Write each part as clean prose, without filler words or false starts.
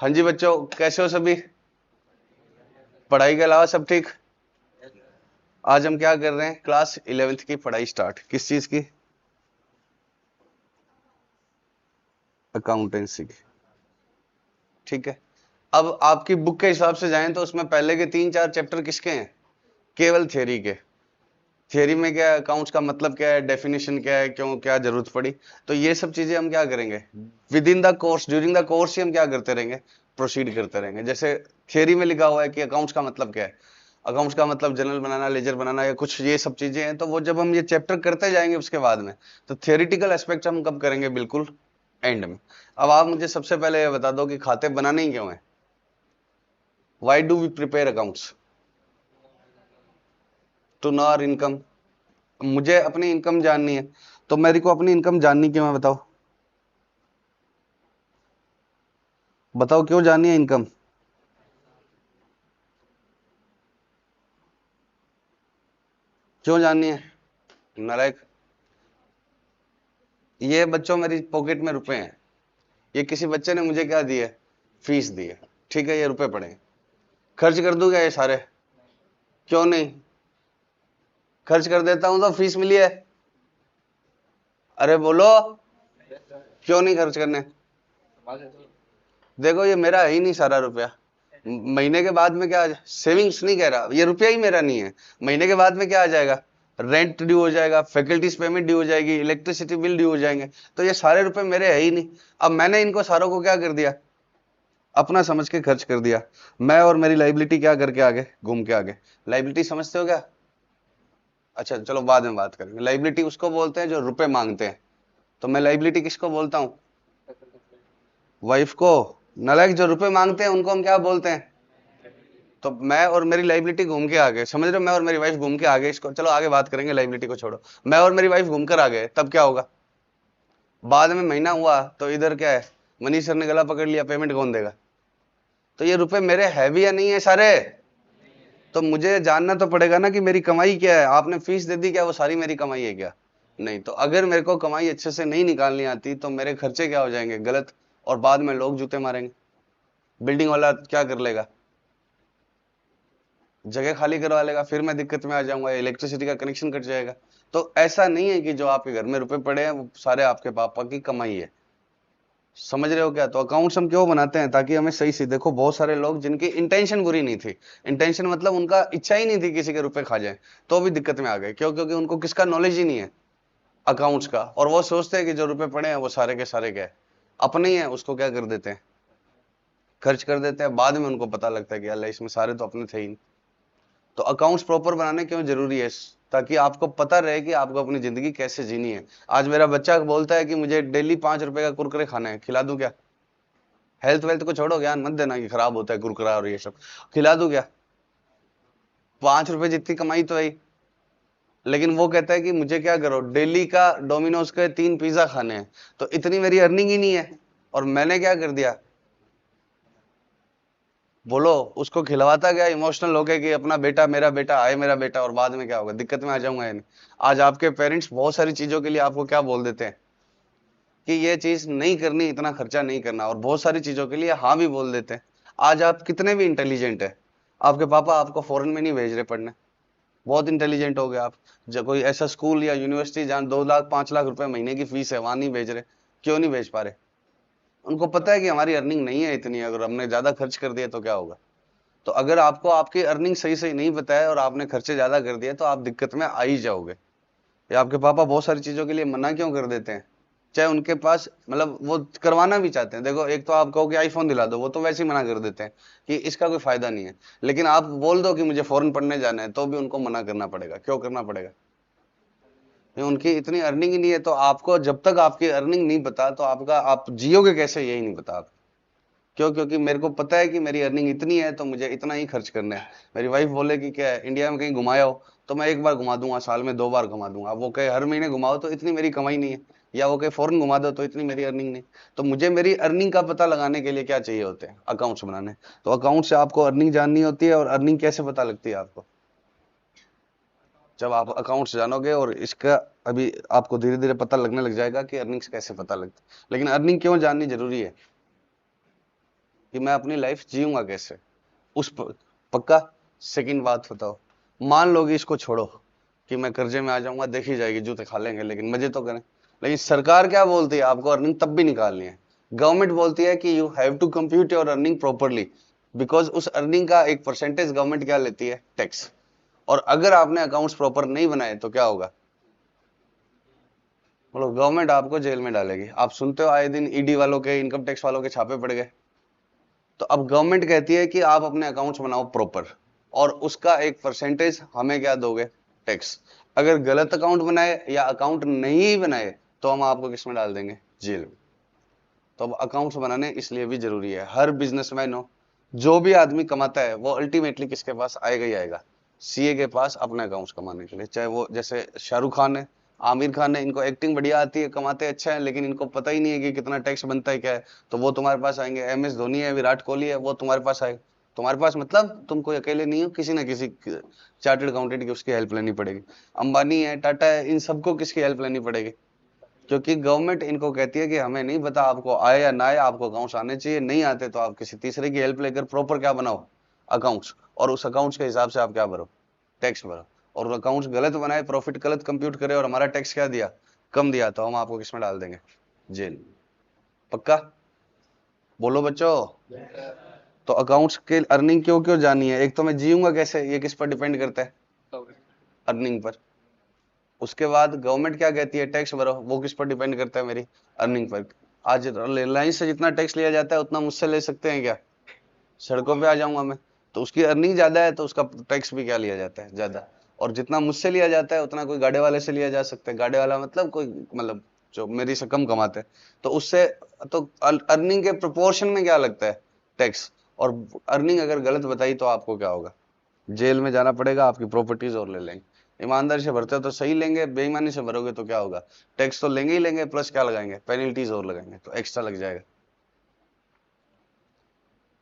हाँ जी बच्चों, कैसे हो सभी? पढ़ाई के अलावा सब ठीक? आज हम क्या कर रहे हैं? क्लास 11th की पढ़ाई स्टार्ट। किस चीज की? अकाउंटेंसी की। ठीक है। अब आपकी बुक के हिसाब से जाएं तो उसमें पहले के 3-4 चैप्टर किसके हैं? केवल थ्योरी के। थियरी में क्या है, अकाउंट्स का मतलब क्या है, डेफिनेशन क्या है, क्यों क्या जरूरत पड़ी। तो ये सब चीजें हम क्या करेंगे within the course, during the course ही हम क्या करते रहेंगे, प्रोसीड करते रहेंगे। जैसे थियरी में लिखा हुआ है कि अकाउंट्स का मतलब क्या है, अकाउंट्स का मतलब जनरल बनाना, लेजर बनाना या कुछ ये सब चीजें हैं। तो वो जब हम ये चैप्टर करते जाएंगे उसके बाद में, तो थियोरिटिकल एस्पेक्ट हम कब करेंगे? बिल्कुल एंड में। अब आप मुझे सबसे पहले ये बता दो कि खाते बनाने ही क्यों है? Why do we prepare accounts? To know our income. मुझे अपनी इनकम जाननी है, तो मेरे को अपनी इनकम जाननी क्यों है? बताओ बताओ क्यों जाननी है इनकम? क्यों जाननी है? नालायक। ये बच्चों मेरी पॉकेट में रुपए हैं। ये किसी बच्चे ने मुझे क्या दिया है? फीस दी है। ठीक है, ये रुपए पड़े हैं। खर्च कर दूंगा ये सारे? क्यों नहीं? खर्च कर देता हूं तो फीस मिली है। अरे बोलो, क्यों नहीं खर्च करने? देखो ये मेरा है ही नहीं सारा रुपया। महीने के बाद में क्या आ जाए, सेविंग्स नहीं कह रहा, ये रुपया ही मेरा नहीं है। महीने के बाद में क्या आ जाएगा? रेंट ड्यू हो जाएगा, फैकल्टीज पेमेंट ड्यू हो जाएगी, इलेक्ट्रिसिटी बिल ड्यू हो जाएंगे। तो ये सारे रुपए मेरे है ही नहीं। अब मैंने इनको सारों को क्या कर दिया? अपना समझ के खर्च कर दिया। मैं और मेरी लाइबिलिटी क्या करके आगे, घूम के आगे। लाइबिलिटी समझते हो क्या? अच्छा चलो बाद में बात करेंगे। लाइबिलिटी उसको बोलते हैं जो रुपए मांगते हैं। तो मैं लाइबिलिटी किसको बोलता हूँ? वाइफ को। नालायक, जो रुपए मांगते हैं उनको हम क्या बोलते हैं? तो मैं और मेरी लाइबिलिटी घूम के आ गए, समझ रहे हो? मैं और मेरी वाइफ घूम के आ गए। इसको चलो आगे बात करेंगे, लाइबिलिटी को छोड़ो। मैं और मेरी वाइफ घूम कर आ गए, तब क्या होगा? बाद में महीना हुआ तो इधर क्या है, मनीष सर ने गला पकड़ लिया, पेमेंट कौन देगा? तो ये रुपए मेरे है भी या नहीं है सारे? तो मुझे जानना तो पड़ेगा ना कि मेरी कमाई क्या है। आपने फीस दे दी, क्या वो सारी मेरी कमाई है क्या? नहीं। तो अगर मेरे को कमाई अच्छे से नहीं निकालनी आती तो मेरे खर्चे क्या हो जाएंगे? गलत। और बाद में लोग जूते मारेंगे। बिल्डिंग वाला क्या कर लेगा? जगह खाली करवा लेगा, फिर मैं दिक्कत में आ जाऊंगा, इलेक्ट्रिसिटी का कनेक्शन कट जाएगा। तो ऐसा नहीं है कि जो आपके घर में रुपए पड़े हैं वो सारे आपके पापा की कमाई है। समझ रहे हो क्या? तो अकाउंट्स हम क्यों बनाते हैं? ताकि हमें सही से देखो, बहुत सारे लोग जिनकी इंटेंशन बुरी नहीं थी, इंटेंशन मतलब उनका इच्छा ही नहीं थी किसी के रुपए खा जाए, तो भी दिक्कत में आ गए। क्यों? क्योंकि उनको किसका नॉलेज ही नहीं है, अकाउंट्स का। और वो सोचते हैं कि जो रुपए पड़े हैं वो सारे के सारे क्या है, अपने ही है, उसको क्या कर देते हैं, खर्च कर देते हैं। बाद में उनको पता लगता है कि अल्लाह इसमें सारे तो अपने थे ही नहीं। तो अकाउंट्स प्रॉपर बनाने क्यों जरूरी है? ताकि आपको पता रहे कि आपको अपनी जिंदगी कैसे जीनी है। आज मेरा बच्चा बोलता है कि मुझे डेली 5 रुपए का कुरकुरे खाना है, खिला दूं क्या? हेल्थ वेल्थ को छोड़ो, ज्ञान मत देना कि खराब होता है कुरकुरा और ये सब। खिला दूं क्या? 5 रुपए जितनी कमाई तो है ही। लेकिन वो कहता है कि मुझे क्या करो, डेली का डोमिनोज के 3 पिज्जा खाने हैं। तो इतनी मेरी अर्निंग ही नहीं है। और मैंने क्या कर दिया? बोलो। उसको खिलवाता गया इमोशनल होके कि अपना बेटा, मेरा बेटा आए, मेरा बेटा। और बाद में क्या होगा? दिक्कत में आ जाऊंगा या नहीं? आज आपके पेरेंट्स बहुत सारी चीजों के लिए आपको क्या बोल देते हैं कि ये चीज नहीं करनी, इतना खर्चा नहीं करना, और बहुत सारी चीजों के लिए हाँ भी बोल देते हैं। आज आप कितने भी इंटेलिजेंट है, आपके पापा आपको फॉरेन में नहीं भेज रहे पढ़ने। बहुत इंटेलिजेंट हो गए आप, जब कोई ऐसा स्कूल या यूनिवर्सिटी जहाँ 2 लाख 5 लाख रुपए महीने की फीस है, वहां नहीं भेज रहे। क्यों नहीं भेज पा रहे? उनको पता है कि हमारी अर्निंग नहीं है इतनी, अगर हमने ज्यादा खर्च कर दिया तो क्या होगा। तो अगर आपको आपकी अर्निंग सही सही नहीं पता है और आपने खर्चे ज्यादा कर दिए तो आप दिक्कत में आ ही जाओगे। या आपके पापा बहुत सारी चीजों के लिए मना क्यों कर देते हैं? चाहे उनके पास मतलब वो करवाना भी चाहते हैं। देखो, एक तो आप कहो कि आईफोन दिला दो, वो तो वैसे ही मना कर देते हैं कि इसका कोई फायदा नहीं है। लेकिन आप बोल दो कि मुझे फॉरेन पढ़ने जाना है, तो भी उनको मना करना पड़ेगा। क्यों करना पड़ेगा? ये उनकी इतनी अर्निंग ही नहीं है। तो आपको जब तक आपकी अर्निंग नहीं पता तो आपका आप जियोगे कैसे, यही नहीं पता आप। क्यों? क्योंकि मेरे को पता है कि मेरी अर्निंग इतनी है तो मुझे इतना ही खर्च करना है। मेरी वाइफ बोले कि क्या है, इंडिया में कहीं घुमाया हो, तो मैं एक बार घुमा दूंगा, साल में 2 बार घुमा दूंगा। अब वो कहे हर महीने घुमाओ तो इतनी मेरी कमाई नहीं है। या वो कहे फॉरेन घुमा दो तो इतनी मेरी अर्निंग नहीं। तो मुझे मेरी अर्निंग का पता लगाने के लिए क्या चाहिए होते हैं? अकाउंट्स बनाने। तो अकाउंट से आपको अर्निंग जाननी होती है। और अर्निंग कैसे पता लगती है आपको? जब आप अकाउंट्स जानोगे। और इसका अभी आपको धीरे धीरे पता लगने लग जाएगा कि अर्निंग्स कैसे पता लगती है। लेकिन अर्निंग क्यों जाननी जरूरी है? कि मैं अपनी लाइफ जीऊंगा कैसे। पक्का। सेकंड बात बताओ, मान लो कि इसको छोड़ो कि मैं कर्जे में आ जाऊंगा, देखी जाएगी, जूते खा लेंगे, लेकिन मजे तो करें। लेकिन सरकार क्या बोलती है, आपको अर्निंग तब भी निकालनी है। गवर्नमेंट बोलती है कि you have to compute your earning properly, because उस अर्निंग का एक परसेंटेज गवर्नमेंट क्या लेती है, टैक्स। और अगर आपने अकाउंट्स प्रॉपर नहीं बनाए तो क्या होगा, बोलो, गवर्नमेंट आपको जेल में डालेगी। आप सुनते हो आए दिन ईडी वालों के, इनकम टैक्स वालों के छापे पड़ गए। तो अब गवर्नमेंट कहती है कि आप अपने अकाउंट्स बनाओ प्रॉपर, और उसका एक परसेंटेज हमें क्या दोगे, टैक्स। अगर गलत अकाउंट बनाए या अकाउंट नहीं बनाए तो हम आपको किस में डाल देंगे, जेल में। तो अब अकाउंट्स बनाने इसलिए भी जरूरी है। हर बिजनेसमैन हो, जो भी आदमी कमाता है, वो अल्टीमेटली किसके पास आएगा ही आएगा, सीए के पास, अपने अकाउंट्स कमाने के लिए। चाहे वो जैसे शाहरुख खान है, आमिर खान है, इनको एक्टिंग बढ़िया आती है, कमाते अच्छा है, लेकिन इनको पता ही नहीं है कि कितना टैक्स बनता है, क्या है। तो वो तुम्हारे पास आएंगे। एम एस धोनी है, विराट कोहली है, वो तुम्हारे पास आएगा। तुम्हारे पास मतलब तुम कोई अकेले नहीं हो, किसी ना किसी चार्टर्ड अकाउंटेंट की उसकी हेल्प लेनी पड़ेगी। अंबानी है, टाटा है, इन सबको किसकी हेल्प लेनी पड़ेगी, क्योंकि गवर्नमेंट इनको कहती है कि हमें नहीं पता आपको आए या ना आए, आपको अकाउंट्स आने चाहिए, नहीं आते तो आप किसी तीसरे की हेल्प लेकर प्रॉपर क्या बनाओ, अकाउंट्स। और उस अकाउंट्स के हिसाब से आप क्या भरो, टैक्स भरो। और अकाउंट्स गलत बनाए, प्रॉफिट गलत कंप्यूट करे और हमारा टैक्स क्या दिया, कम दिया, तो हम आपको किसमें डाल देंगे, जेल। पक्का। बोलो बच्चों। तो अकाउंट्स के अर्निंग क्यों क्यों जानी है, एक तो मैं जीऊंगा कैसे, ये किस पर डिपेंड करता है, अर्निंग पर। उसके बाद गवर्नमेंट क्या कहती है, टैक्स भरो, वो किस पर डिपेंड करता है, मेरी अर्निंग पर। आज रिलायंस से जितना टैक्स लिया जाता है उतना मुझसे ले सकते हैं क्या, सड़कों पे आ जाऊंगा मैं। तो उसकी अर्निंग ज्यादा है तो उसका टैक्स भी क्या लिया जाता है, ज्यादा। और जितना मुझसे लिया जाता है उतना कोई गाड़े वाले से लिया जा सकता है। गाड़े वाला मतलब कोई, मतलब जो मेरी से कम कमाते हैं, तो उससे। तो अर्निंग के प्रोपोर्शन में क्या लगता है, टैक्स। और अर्निंग अगर गलत बताई तो आपको क्या होगा, जेल में जाना पड़ेगा, आपकी प्रॉपर्टीज और ले लेंगे। ईमानदारी से भरते हो तो सही लेंगे, बेईमानी से भरोगे तो क्या होगा, टैक्स तो लेंगे ही लेंगे, प्लस क्या लगाएंगे, पेनल्टीज और लगाएंगे, तो एक्स्ट्रा लग जाएगा।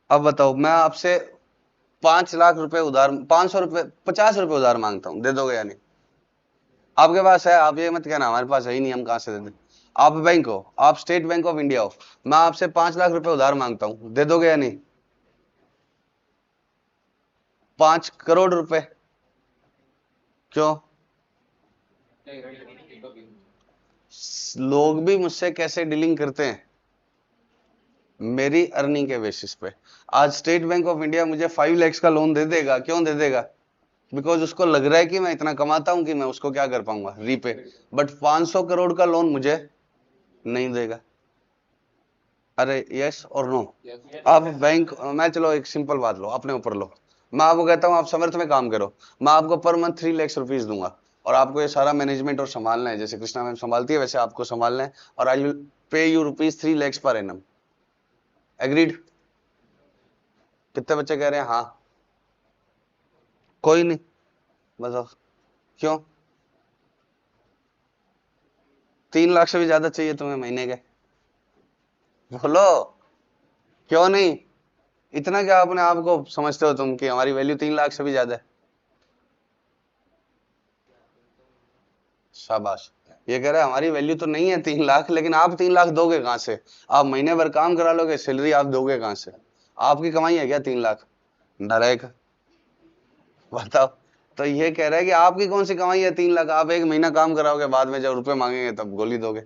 अब बताओ, मैं आपसे 5 लाख रुपए उधार, 500 रुपए, 50 रुपए उधार मांगता हूं, दे दोगे या नहीं। आपके पास है, आप ये मत कहना हमारे पास है ही नहीं, हम कहां से दे दें। आप बैंक हो, आप स्टेट बैंक ऑफ इंडिया हो, मैं आपसे 5 लाख रुपए उधार मांगता हूं, दे दोगे या नहीं। 5 करोड़ रुपए। क्यों। लोग भी मुझसे कैसे डीलिंग करते हैं, मेरी अर्निंग के बेसिस पे। आज स्टेट बैंक ऑफ इंडिया मुझे 5 लाख का लोन दे देगा, क्यों दे देगा, बिकॉज उसको लग रहा है कि मैं इतना कमाता हूं कि मैं उसको क्या कर पाऊंगा, रीपे। बट 500 करोड़ का लोन मुझे नहीं देगा। अरे यस और नो। आप बैंक, मैं चलो एक सिंपल बात लो, अपने ऊपर लो। मैं आपको कहता हूं आप समर्थ में काम करो, मैं आपको पर मंथ 3 लाख रुपीज दूंगा, और आपको ये सारा मैनेजमेंट और संभालना है, जैसे कृष्णा मैम संभालती है वैसे आपको संभालना है, और I will pay you rupees 3 lakh per annum. Agreed. कितने बच्चे कह रहे हैं हाँ। कोई नहीं। बताओ क्यों, 3 लाख से भी ज्यादा चाहिए तुम्हें महीने के, बोलो। क्यों नहीं, इतना क्या अपने आप को समझते हो तुम कि हमारी वैल्यू 3 लाख से भी ज्यादा है। शाबाश। ये कह रहा है हमारी वैल्यू तो नहीं है 3 लाख, लेकिन आप 3 लाख दोगे कहां से, आप महीने भर काम करा लोगे, सैलरी आप दोगे कहां से, आपकी कमाई है क्या 3 लाख, नरेगा। बताओ। तो ये कह रहा है कि आपकी कौन सी कमाई है 3 लाख, आप एक महीना काम कराओगे, बाद में जब रुपए मांगेंगे तब गोली दोगे।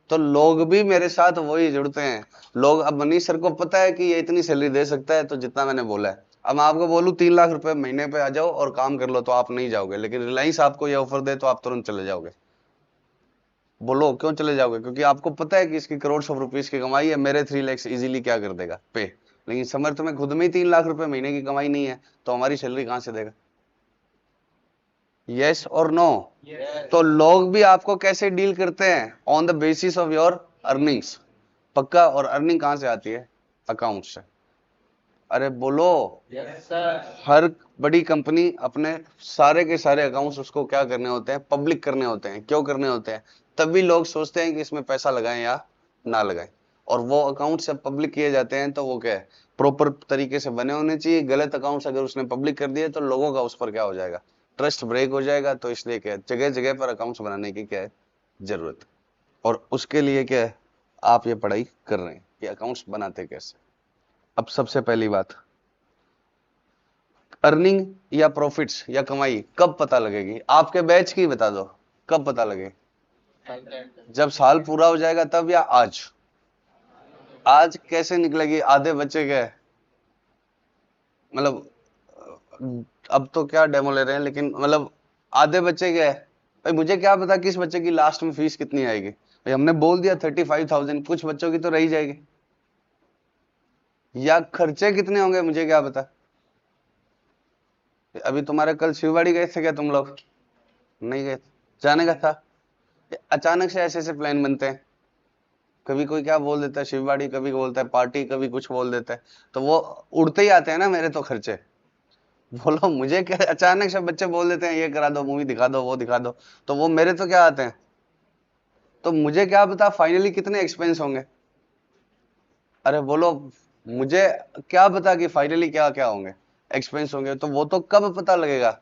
तो लोग भी मेरे साथ वही जुड़ते हैं। लोग, अब मनीष सर को पता है कि ये इतनी सैलरी दे सकता है, तो जितना मैंने बोला है, अब मैं आपको बोलूं 3 लाख रुपए महीने पे आ जाओ और काम कर लो, तो आप नहीं जाओगे, लेकिन रिलायंस आपको ये ऑफर दे तो आप तुरंत चले जाओगे। बोलो क्यों चले जाओगे, क्योंकि आपको पता है कि इसकी करोड़ ऑफ रुपीज की कमाई है, मेरे 3 लाख इजीली क्या कर देगा, पे। लेकिन समर्थ में खुद में ही 3 लाख रुपए महीने की कमाई नहीं है, तो हमारी सैलरी कहां से देगा, यस और नो। तो लोग भी आपको कैसे डील करते हैं, on the basis of your earnings. पक्का। और अर्निंग कहां से आती है, अकाउंट से। अरे बोलो। हर बड़ी कंपनी अपने सारे के सारे अकाउंट्स उसको क्या करने होते हैं, पब्लिक करने होते हैं। क्यों करने होते हैं, तभी लोग सोचते हैं कि इसमें पैसा लगाएं या ना लगाएं। और वो अकाउंट जब पब्लिक किए जाते हैं तो वो क्या है, प्रॉपर तरीके से बने होने चाहिए। गलत अकाउंट्स अगर उसने पब्लिक कर दिए तो लोगों का उस पर क्या हो जाएगा, ट्रस्ट ब्रेक हो जाएगा। तो इसलिए क्या है, जगह जगह पर अकाउंट्स बनाने की क्या है, जरूरत है। और उसके लिए क्या है, आप ये पढ़ाई कर रहे हैं कि अकाउंट्स बनाते कैसे। अब सबसे पहली बात, अर्निंग या प्रॉफिट्स या कमाई कब पता लगेगी? आपके बैच की बता दो, कब पता लगे? जब साल पूरा हो जाएगा तब, या आज? आज कैसे निकलेगी? आधे बच्चे गए, मतलब अब तो क्या डेमो ले रहे हैं, लेकिन मतलब आधे बच्चे गए। भाई मुझे क्या पता किस बच्चे की लास्ट में फीस कितनी आएगी? भाई हमने बोल दिया 35,000, कुछ बच्चों की तो रही जाएगी, या खर्चे कितने होंगे मुझे क्या पता। अभी तुम्हारे कल शिववाड़ी गए थे क्या तुम लोग? नहीं गए? जाने का था। अचानक से ऐसे ऐसे प्लान बनते हैं, कभी कोई क्या बोल देता है शिववाड़ी, कभी बोलता है पार्टी, कभी कुछ बोल देता है, तो वो उड़ते ही आते हैं ना मेरे तो खर्चे। बोलो मुझे क्या, अचानक से बच्चे बोल देते हैं ये करा दो, मूवी दिखा दो, वो दिखा दो, तो वो मेरे तो क्या आते हैं। तो मुझे क्या पता फाइनली कितने एक्सपेंस होंगे? अरे बोलो, मुझे क्या पता कि फाइनली क्या क्या होंगे, एक्सपेंस होंगे, तो वो तो कब पता लगेगा?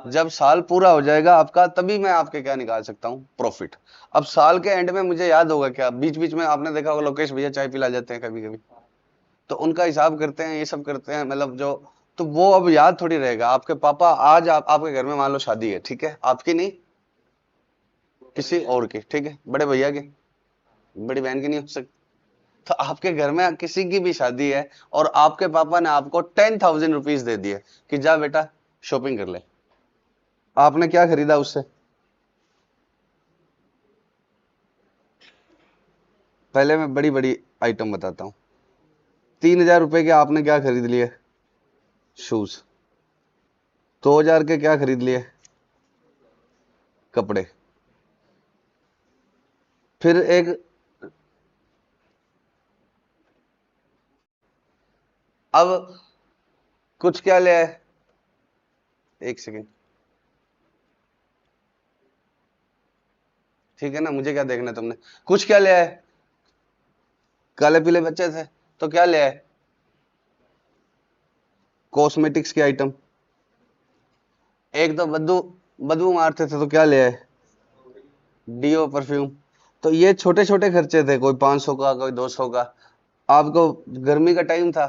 जब साल पूरा हो जाएगा आपका, तभी मैं आपके क्या निकाल सकता हूँ, प्रॉफिट। अब साल के एंड में मुझे याद होगा क्या? बीच बीच में आपने देखा होगा लोकेश भैया चाय पिला जाते हैं कभी कभी, तो उनका हिसाब करते हैं, ये सब करते हैं, मतलब जो, तो वो अब याद थोड़ी रहेगा। आपके पापा आज आपके घर में मान लो शादी है, ठीक है, आपकी नहीं, किसी और की, ठीक है, बड़े भैया की, बड़ी बहन की नहीं हो सकती, तो आपके घर में किसी की भी शादी है और आपके पापा ने आपको 10,000 रुपीज दे दिए कि जा बेटा शॉपिंग कर ले, आपने क्या खरीदा उससे? पहले मैं बड़ी बड़ी आइटम बताता हूँ। 3,000 रुपए के आपने क्या खरीद लिए? शूज। 2,000 के क्या खरीद लिए? कपड़े। फिर एक, अब कुछ क्या ले आए? एक सेकेंड, ठीक है ना, मुझे क्या देखना है तुमने? कुछ क्या ले आए? काले पीले बच्चे थे तो क्या ले आए? कॉस्मेटिक्स के आइटम। एक तो बदबू बदबू मारते थे तो क्या ले आए? Deo perfume. तो ये छोटे छोटे खर्चे थे, कोई 500 का, कोई 200 का। आपको गर्मी का टाइम था,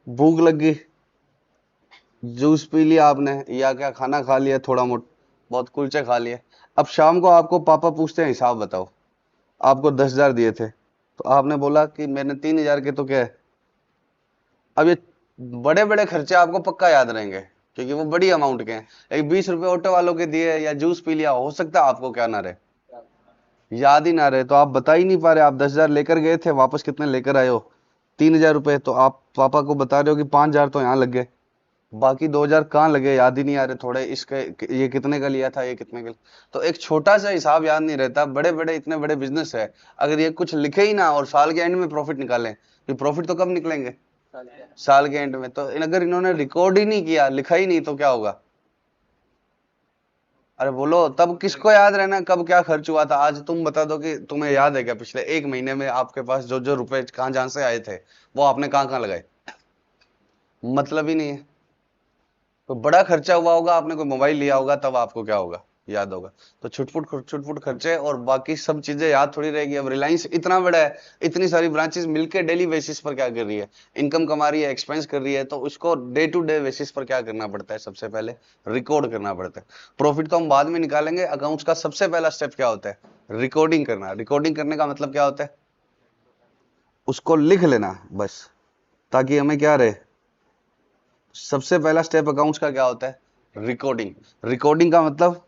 भूख लग गई, जूस पी लिया आपने, या क्या खाना खा लिया, थोड़ा मोट बहुत कुलचे खा लिए। अब शाम को आपको पापा पूछते हैं हिसाब बताओ, आपको 10,000 दिए थे, तो आपने बोला कि मैंने 3,000 के, तो क्या है? अब ये बड़े बड़े खर्चे आपको पक्का याद रहेंगे, क्योंकि वो बड़ी अमाउंट के हैं। एक 20 रुपए ऑटो वालों के दिए या जूस पी लिया, हो सकता है आपको क्या ना रहे, याद ही ना रहे, तो आप बता ही नहीं पा रहे। आप 10,000 लेकर गए थे, वापस कितने लेकर आए हो? 3,000 रुपए। तो आप पापा को बता रहे हो कि 5,000 तो यहाँ लग गए, बाकी 2,000 कहाँ लगे, याद ही नहीं आ रहे थोड़े, इसके ये कितने का लिया था, ये कितने का। तो एक छोटा सा हिसाब याद नहीं रहता। बड़े बड़े इतने बड़े बिजनेस है, अगर ये कुछ लिखे ही ना और साल के एंड में प्रॉफिट निकालें, ये प्रॉफिट तो कब निकलेंगे? साल के एंड में। तो अगर इन्होंने रिकॉर्ड ही नहीं किया, लिखा ही नहीं, तो क्या होगा? अरे बोलो, तब किसको याद रहना कब क्या खर्च हुआ था? आज तुम बता दो कि तुम्हें याद है क्या पिछले 1 महीने में आपके पास जो जो रुपए कहाँ जहां से आए थे, वो आपने कहाँ कहाँ लगाए? मतलब ही नहीं है। कोई बड़ा खर्चा हुआ होगा, आपने कोई मोबाइल लिया होगा, तब आपको क्या होगा, याद होगा। तो छुटपुट खर्चे, और बाकी सब चीजें याद थोड़ी रहेगी। अब रिलायंस इतना बड़ा है, इतनी सारी ब्रांचेस मिलकर डेली बेसिस पर क्या कर रही है, इनकम कमा रही है, एक्सपेंस कर रही है, तो उसको डे टू डे बेसिस पर क्या करना पड़ता है? सबसे पहले रिकॉर्ड करना पड़ता है। प्रॉफिट तो हम बाद में निकालेंगे, अकाउंट्स का सबसे पहला स्टेप क्या होता है? रिकॉर्डिंग करना। रिकॉर्डिंग करने का मतलब क्या होता है? उसको लिख लेना बस, ताकि हमें क्या रहे। सबसे पहला स्टेप अकाउंट्स का क्या होता है? रिकॉर्डिंग। रिकॉर्डिंग का मतलब,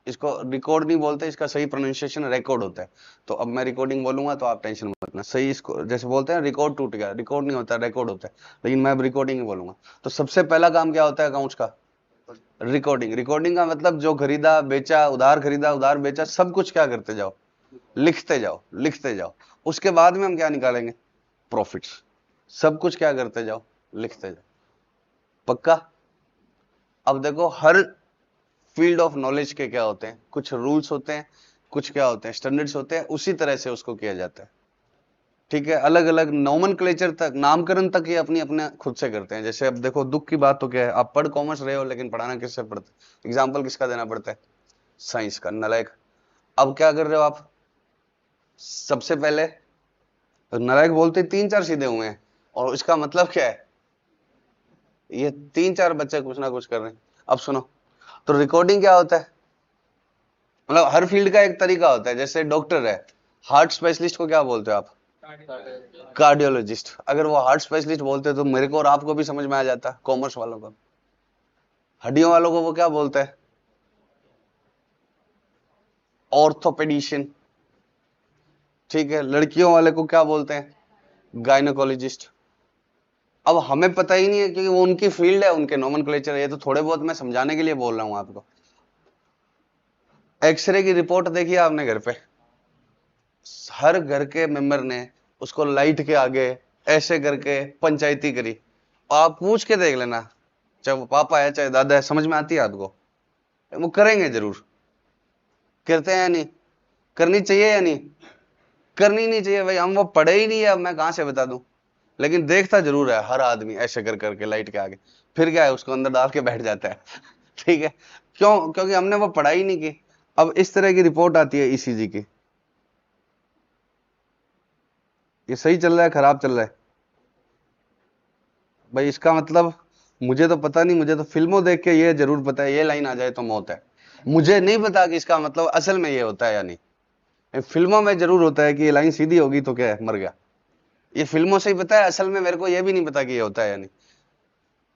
इसको रिकॉर्ड नहीं बोलते, इसका सही प्रोनाउंसिएशन रिकॉर्ड होता है। तो अब मैं रिकॉर्डिंग बोलूंगा तो आप टेंशन मत लेना, सही इसको जैसे बोलते हैं रिकॉर्ड टूट गया, रिकॉर्ड नहीं होता, रिकॉर्ड होता है, लेकिन मैं अब रिकॉर्डिंग ही बोलूंगा। तो सबसे पहला काम क्या होता है अकाउंट्स का? रिकॉर्डिंग। रिकॉर्डिंग का मतलब जो खरीदा उधार बेचा, सब कुछ क्या करते जाओ, लिखते जाओ, लिखते जाओ। उसके बाद में हम क्या निकालेंगे? प्रॉफिट्स। सब कुछ क्या करते जाओ, लिखते जाओ। पक्का? अब देखो, हर फील्ड ऑफ नॉलेज के क्या होते हैं, कुछ रूल्स होते हैं, कुछ क्या होते हैं, स्टैंडर्ड्स होते हैं, उसी तरह से उसको किया जाता है। ठीक है, अलग अलग नोमेनक्लेचर तक, नामकरण तक ये अपनी अपने खुद से करते हैं। जैसे अब देखो, दुख की बात तो क्या है, आप पढ़ कॉमर्स रहे हो, लेकिन पढ़ाना किससे पड़ता है? एग्जाम्पल किसका देना पड़ता है? साइंस का, नालायक। अब क्या कर रहे हो आप? सबसे पहले, नालायक बोलते 3 4 सीधे हुए हैं, और इसका मतलब क्या है, ये 3-4 बच्चे कुछ ना कुछ कर रहे हैं। अब सुनो, तो रिकॉर्डिंग क्या होता है, मतलब हर फील्ड का एक तरीका होता है। जैसे डॉक्टर है, हार्ट स्पेशलिस्ट को क्या बोलते हो आप, कार्डियोलॉजिस्ट। अगर वो हार्ट स्पेशलिस्ट बोलते तो मेरे को और आपको भी समझ में आ जाता, कॉमर्स वालों को। हड्डियों वालों को वो क्या बोलते हैं, ऑर्थोपेडिशियन। ठीक है, लड़कियों वाले को क्या बोलते हैं, गायनोकोलॉजिस्ट। अब हमें पता ही नहीं है क्योंकि वो उनकी फील्ड है, उनके नोमेनक्लेचर है। ये तो थोड़े बहुत मैं समझाने के लिए बोल रहा हूं आपको। एक्सरे की रिपोर्ट देखी आपने घर पे, हर घर के मेंबर ने उसको लाइट के आगे ऐसे करके पंचायती करी। आप पूछ के देख लेना, चाहे वो पापा है चाहे दादा है, समझ में आती है आपको, वो करेंगे जरूर। करते हैं या नहीं, करनी चाहिए या नहीं, करनी नहीं चाहिए भाई, हम वो पढ़े ही नहीं है, अब मैं कहां से बता दूं। लेकिन देखता जरूर है हर आदमी ऐसे कर करके लाइट के आगे, फिर क्या है, उसको अंदर डाल के बैठ जाता है। ठीक है, क्यों, क्योंकि हमने वो पढ़ाई नहीं की। अब इस तरह की रिपोर्ट आती है ईसीजी की, ये सही चल रहा है खराब चल रहा है भाई, इसका मतलब मुझे तो पता नहीं, मुझे तो फिल्मों देख के ये जरूर पता है, ये लाइन आ जाए तो मौत है। मुझे नहीं पता कि इसका मतलब असल में ये होता है या नहीं। फिल्मों में जरूर होता है कि ये लाइन सीधी होगी तो क्या है, मर गया। ये फिल्मों से ही पता है, असल में मेरे को ये भी नहीं पता कि ये होता है या नहीं।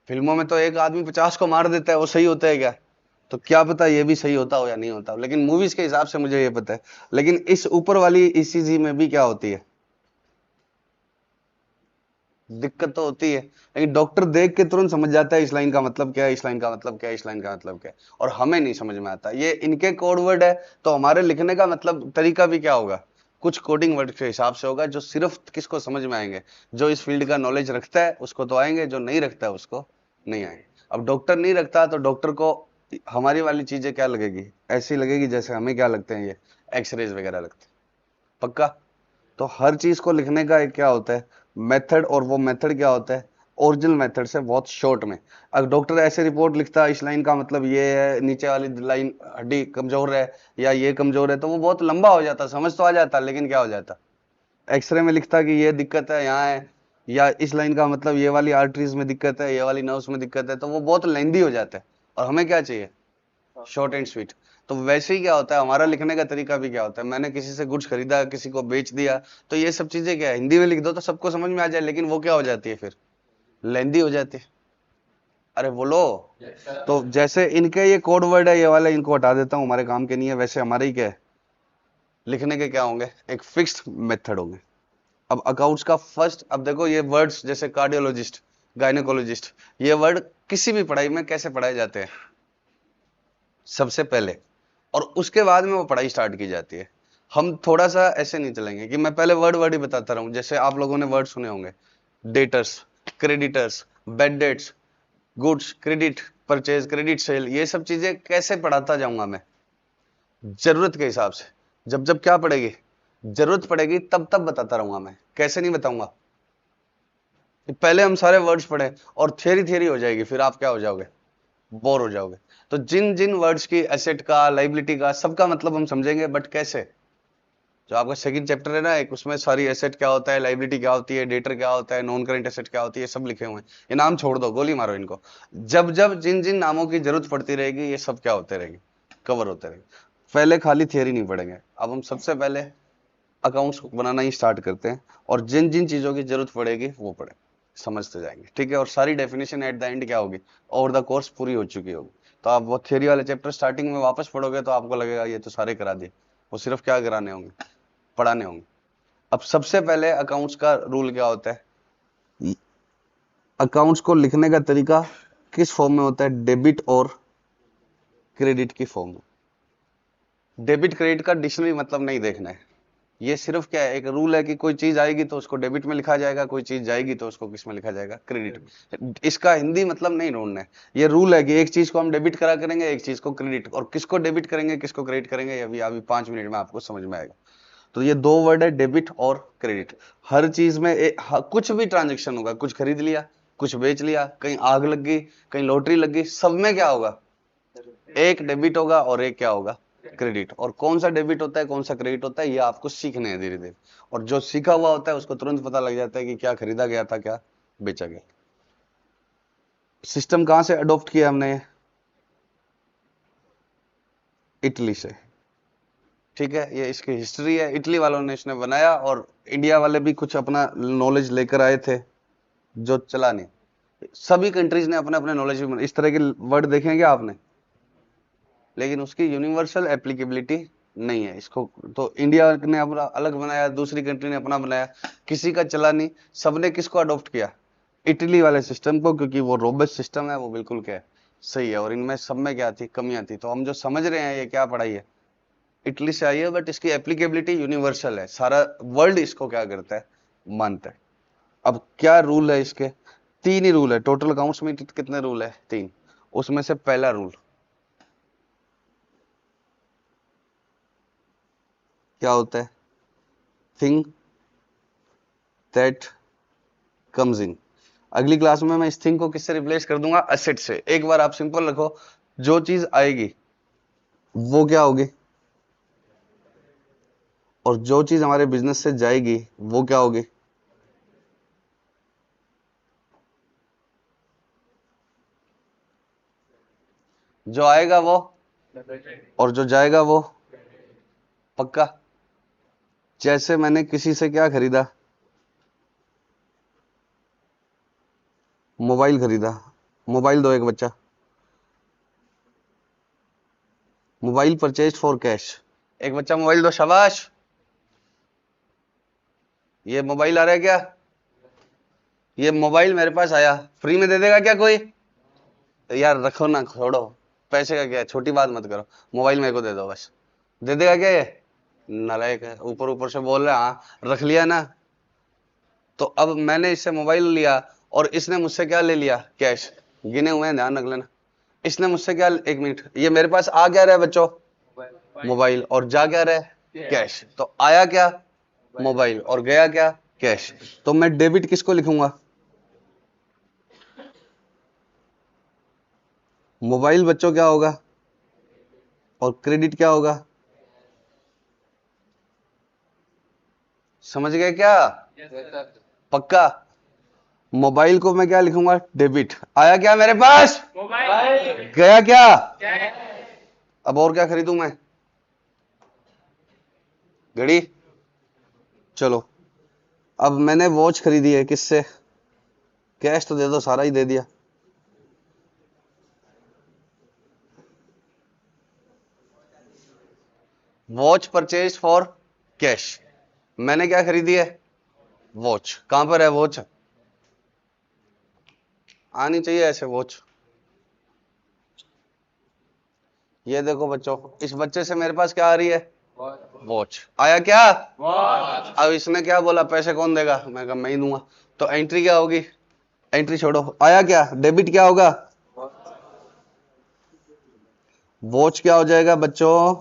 फिल्मों में तो एक आदमी 50 को मार देता है, वो सही होता है क्या, तो क्या पता ये भी सही होता हो या नहीं होता हो। लेकिन मूवीज के हिसाब से मुझे ये पता है। लेकिन इस ऊपर वाली ईसीजी में भी क्या होती है, दिक्कत तो होती है। लेकिन डॉक्टर देख के तुरंत समझ जाता है इस लाइन का मतलब क्या है, इस लाइन का मतलब क्या है, इस लाइन का मतलब क्या है। और हमें नहीं समझ में आता, ये इनके कोड वर्ड है, तो हमारे लिखने का मतलब तरीका भी क्या होगा, कुछ कोडिंग वर्ड के हिसाब से होगा, जो सिर्फ किसको समझ में आएंगे, जो इस फील्ड का नॉलेज रखता है उसको तो आएंगे, जो नहीं रखता है उसको नहीं आएंगे। अब डॉक्टर नहीं रखता तो डॉक्टर को हमारी वाली चीजें क्या लगेगी, ऐसी लगेगी जैसे हमें क्या लगते हैं, ये एक्सरेज वगैरह लगते हैं। पक्का। तो हर चीज को लिखने का एक क्या होता है, मेथड, और वो मेथड क्या होता है, ओरिजिनल मेथड से बहुत शॉर्ट में। अगर डॉक्टर ऐसे रिपोर्ट लिखता है, इस लाइन का मतलब ये है, नीचे वाली लाइन हड्डी कमजोर है या ये कमजोर है, तो वो बहुत लंबा हो जाता, समझ तो आ जाता, लेकिन क्या हो जाता, एक्सरे में लिखता कि ये दिक्कत है यहाँ है, या इस लाइन का मतलब ये वाली आर्टरीज में दिक्कत है, ये वाली नर्व्स में दिक्कत है, तो वो बहुत लेंदी हो जाता है। और हमें क्या चाहिए, शॉर्ट एंड स्वीट। तो वैसे ही क्या होता है, हमारा लिखने का तरीका भी क्या होता है, मैंने किसी से गुड्स खरीदा, किसी को बेच दिया, तो ये सब चीजें क्या है, हिंदी में लिख दो तो सबको समझ में आ जाए, लेकिन वो क्या हो जाती है फिर, लेंदी हो जाती है। अरे बोलो। तो जैसे इनके ये कोड वर्ड है, ये वाले इनको हटा देता हूं, हमारे काम के नहीं है। वैसे हमारे ही क्या है, लिखने के क्या होंगे, एक फिक्स्ड मेथड होंगे। अब अकाउंट्स का फर्स्ट, अब देखो ये वर्ड्स जैसे कार्डियोलॉजिस्ट, गायनेकोलॉजिस्ट, ये वर्ड किसी भी पढ़ाई में कैसे पढ़ाए जाते हैं, सबसे पहले, और उसके बाद में वो पढ़ाई स्टार्ट की जाती है। हम थोड़ा सा ऐसे नहीं चलेंगे कि मैं पहले वर्ड वर्ड ही बताता रहूं। जैसे आप लोगों ने वर्ड सुने होंगे, debtors, creditors, bad debts, goods credit, purchase credit, sale, ये सब चीजें कैसे पढ़ाता जाऊंगा मैं, जरूरत के हिसाब से। जब जब क्या पड़ेगी, जरूरत पड़ेगी, तब तब बताता रहूंगा मैं, कैसे नहीं बताऊंगा। पहले हम सारे वर्ड्स पढ़े और थियरी थियरी हो जाएगी, फिर आप क्या हो जाओगे, बोर हो जाओगे। तो जिन जिन वर्ड्स की, एसेट का, लाइबिलिटी का, सबका मतलब हम समझेंगे, बट कैसे, जो आपका सेकंड चैप्टर है ना एक, उसमें सारी एसेट क्या होता है, लाइबिलिटी क्या होती है, डेटर क्या होता है, नॉन करेंट एसेट क्या होती है, सब लिखे हुए हैं। ये नाम छोड़ दो, गोली मारो इनको। जब जब जिन जिन नामों की जरूरत पड़ती रहेगी, ये सब क्या होते रहेंगे, कवर होते रहेंगे। पहले खाली थियरी नहीं पढ़ेंगे। अब हम सबसे पहले अकाउंट्स बनाना ही स्टार्ट करते हैं, और जिन जिन चीजों की जरूरत पड़ेगी वो पढ़े, समझते जाएंगे। ठीक है, और सारी डेफिनेशन एट द एंड क्या होगी, ओवर द कोर्स पूरी हो चुकी होगी। तो आप वो थियरी वाले चैप्टर स्टार्टिंग में वापस पढ़ोगे तो आपको लगेगा ये तो सारे करा दिए, वो सिर्फ क्या कराने होंगे, पढ़ाने होंगे। अब सबसे पहले अकाउंट्स का रूल क्या होता है, अकाउंट्स को लिखने का तरीका किस फॉर्म में होता है, डेबिट और क्रेडिट की फॉर्म में। डेबिट क्रेडिट का डिक्शनरी मतलब नहीं देखना है, ये सिर्फ क्या है, एक रूल है कि कोई चीज आएगी तो उसको डेबिट में लिखा जाएगा, कोई चीज जाएगी तो उसको किस में लिखा जाएगा, क्रेडिट में। इसका हिंदी मतलब नहीं ढूंढना है, ये रूल है कि एक चीज को हम डेबिट करा करेंगे, एक चीज को क्रेडिट, और किसको डेबिट करेंगे किसको क्रेडिट करेंगे, ये अभी अभी 5 मिनट में आपको समझ में आएगा। तो ये दो वर्ड है, डेबिट और क्रेडिट। हर चीज में कुछ भी ट्रांजेक्शन होगा, कुछ खरीद लिया, कुछ बेच लिया, कहीं आग लग गई, कहीं लॉटरी लग गई, सब में क्या होगा, एक डेबिट होगा और एक क्या होगा, क्रेडिट। और कौन सा डेबिट होता है कौन सा क्रेडिट होता है, ये आपको सीखने हैं धीरे धीरे। और जो सीखा हुआ होता है उसको तुरंत पता लग जाता है कि क्या खरीदा गया था क्या बेचा गया। सिस्टम कहां से अडॉप्ट किया हमने? इटली से। ठीक है, ये इसकी हिस्ट्री है, इटली वालों ने इसने बनाया और इंडिया वाले भी कुछ अपना नॉलेज लेकर आए थे जो चला नहीं। सभी कंट्रीज ने अपने अपने नॉलेज भी, इस तरह के वर्ड देखे हैं क्या आपने? लेकिन उसकी यूनिवर्सल एप्लीकेबिलिटी नहीं है इसको। तो इंडिया ने अपना अलग बनाया, दूसरी कंट्री ने अपना बनाया, किसी का चला नहीं। सबने किसको अडॉप्ट किया? इटली वाले सिस्टम को, क्योंकि वो रोबस्ट सिस्टम है, वो बिल्कुल क्या है, सही है। और इनमें सब में क्या थी? कमियां थी। तो हम जो समझ रहे हैं ये क्या पढ़ाई है, इटली से आई है, बट इसकी एप्लीकेबिलिटी यूनिवर्सल है, सारा वर्ल्ड इसको क्या करता है, मानता है। अब क्या रूल है इसके? तीन ही रूल है टोटल अकाउंट्स में। कितने रूल है? तीन। उसमें से पहला रूल क्या होता है? Thing that comes in. अगली क्लास में मैं इस थिंग को किससे रिप्लेस कर दूंगा? एसेट से। एक बार आप सिंपल रखो, जो चीज आएगी वो क्या होगी, और जो चीज हमारे बिजनेस से जाएगी वो क्या होगी? जो आएगा वो, और जो जाएगा वो। पक्का? जैसे मैंने किसी से क्या खरीदा? मोबाइल खरीदा। मोबाइल दो एक बच्चा। Mobile purchase for cash. एक बच्चा मोबाइल दो, शाबाश। ये मोबाइल आ रहा है क्या? ये मोबाइल मेरे पास आया, फ्री में दे देगा क्या कोई? यार रखो ना, छोड़ो, पैसे का क्या है, छोटी बात मत करो। मोबाइल मेरे को दे दो बस। दे देगा क्या ये? नालायक है, ऊपर ऊपर से बोल रहे हैं, हाँ रख लिया ना। तो अब मैंने इससे मोबाइल लिया और इसने मुझसे क्या ले लिया? कैश। गिने हुए हैं, ध्यान रख लेना। इसने मुझसे क्या, एक मिनट, ये मेरे पास आ क्या रहा है बच्चों? मोबाइल। और जा क्या रहा है? कैश। तो आया क्या? मोबाइल। और गया क्या? कैश। तो मैं डेबिट किसको लिखूंगा? मोबाइल बच्चों क्या होगा, और क्रेडिट क्या होगा? समझ गए क्या? पक्का? मोबाइल को मैं क्या लिखूंगा? डेबिट। आया क्या मेरे पास? मोबाइल। गया क्या? अब और क्या खरीदूं मैं? घड़ी। चलो, अब मैंने वॉच खरीदी है, किससे? कैश तो दे दो, सारा ही दे दिया। Watch purchase for cash. मैंने क्या खरीदी है? वॉच। कहां पर है वॉच? आनी चाहिए ऐसे वॉच। ये देखो बच्चों, इस बच्चे से मेरे पास क्या आ रही है? वॉच। आया क्या? वॉच। अब इसने क्या बोला, पैसे कौन देगा? मैं कहा मैं ही दूंगा। तो एंट्री क्या होगी? एंट्री छोड़ो, आया क्या? डेबिट क्या होगा? वॉच क्या हो जाएगा बच्चों?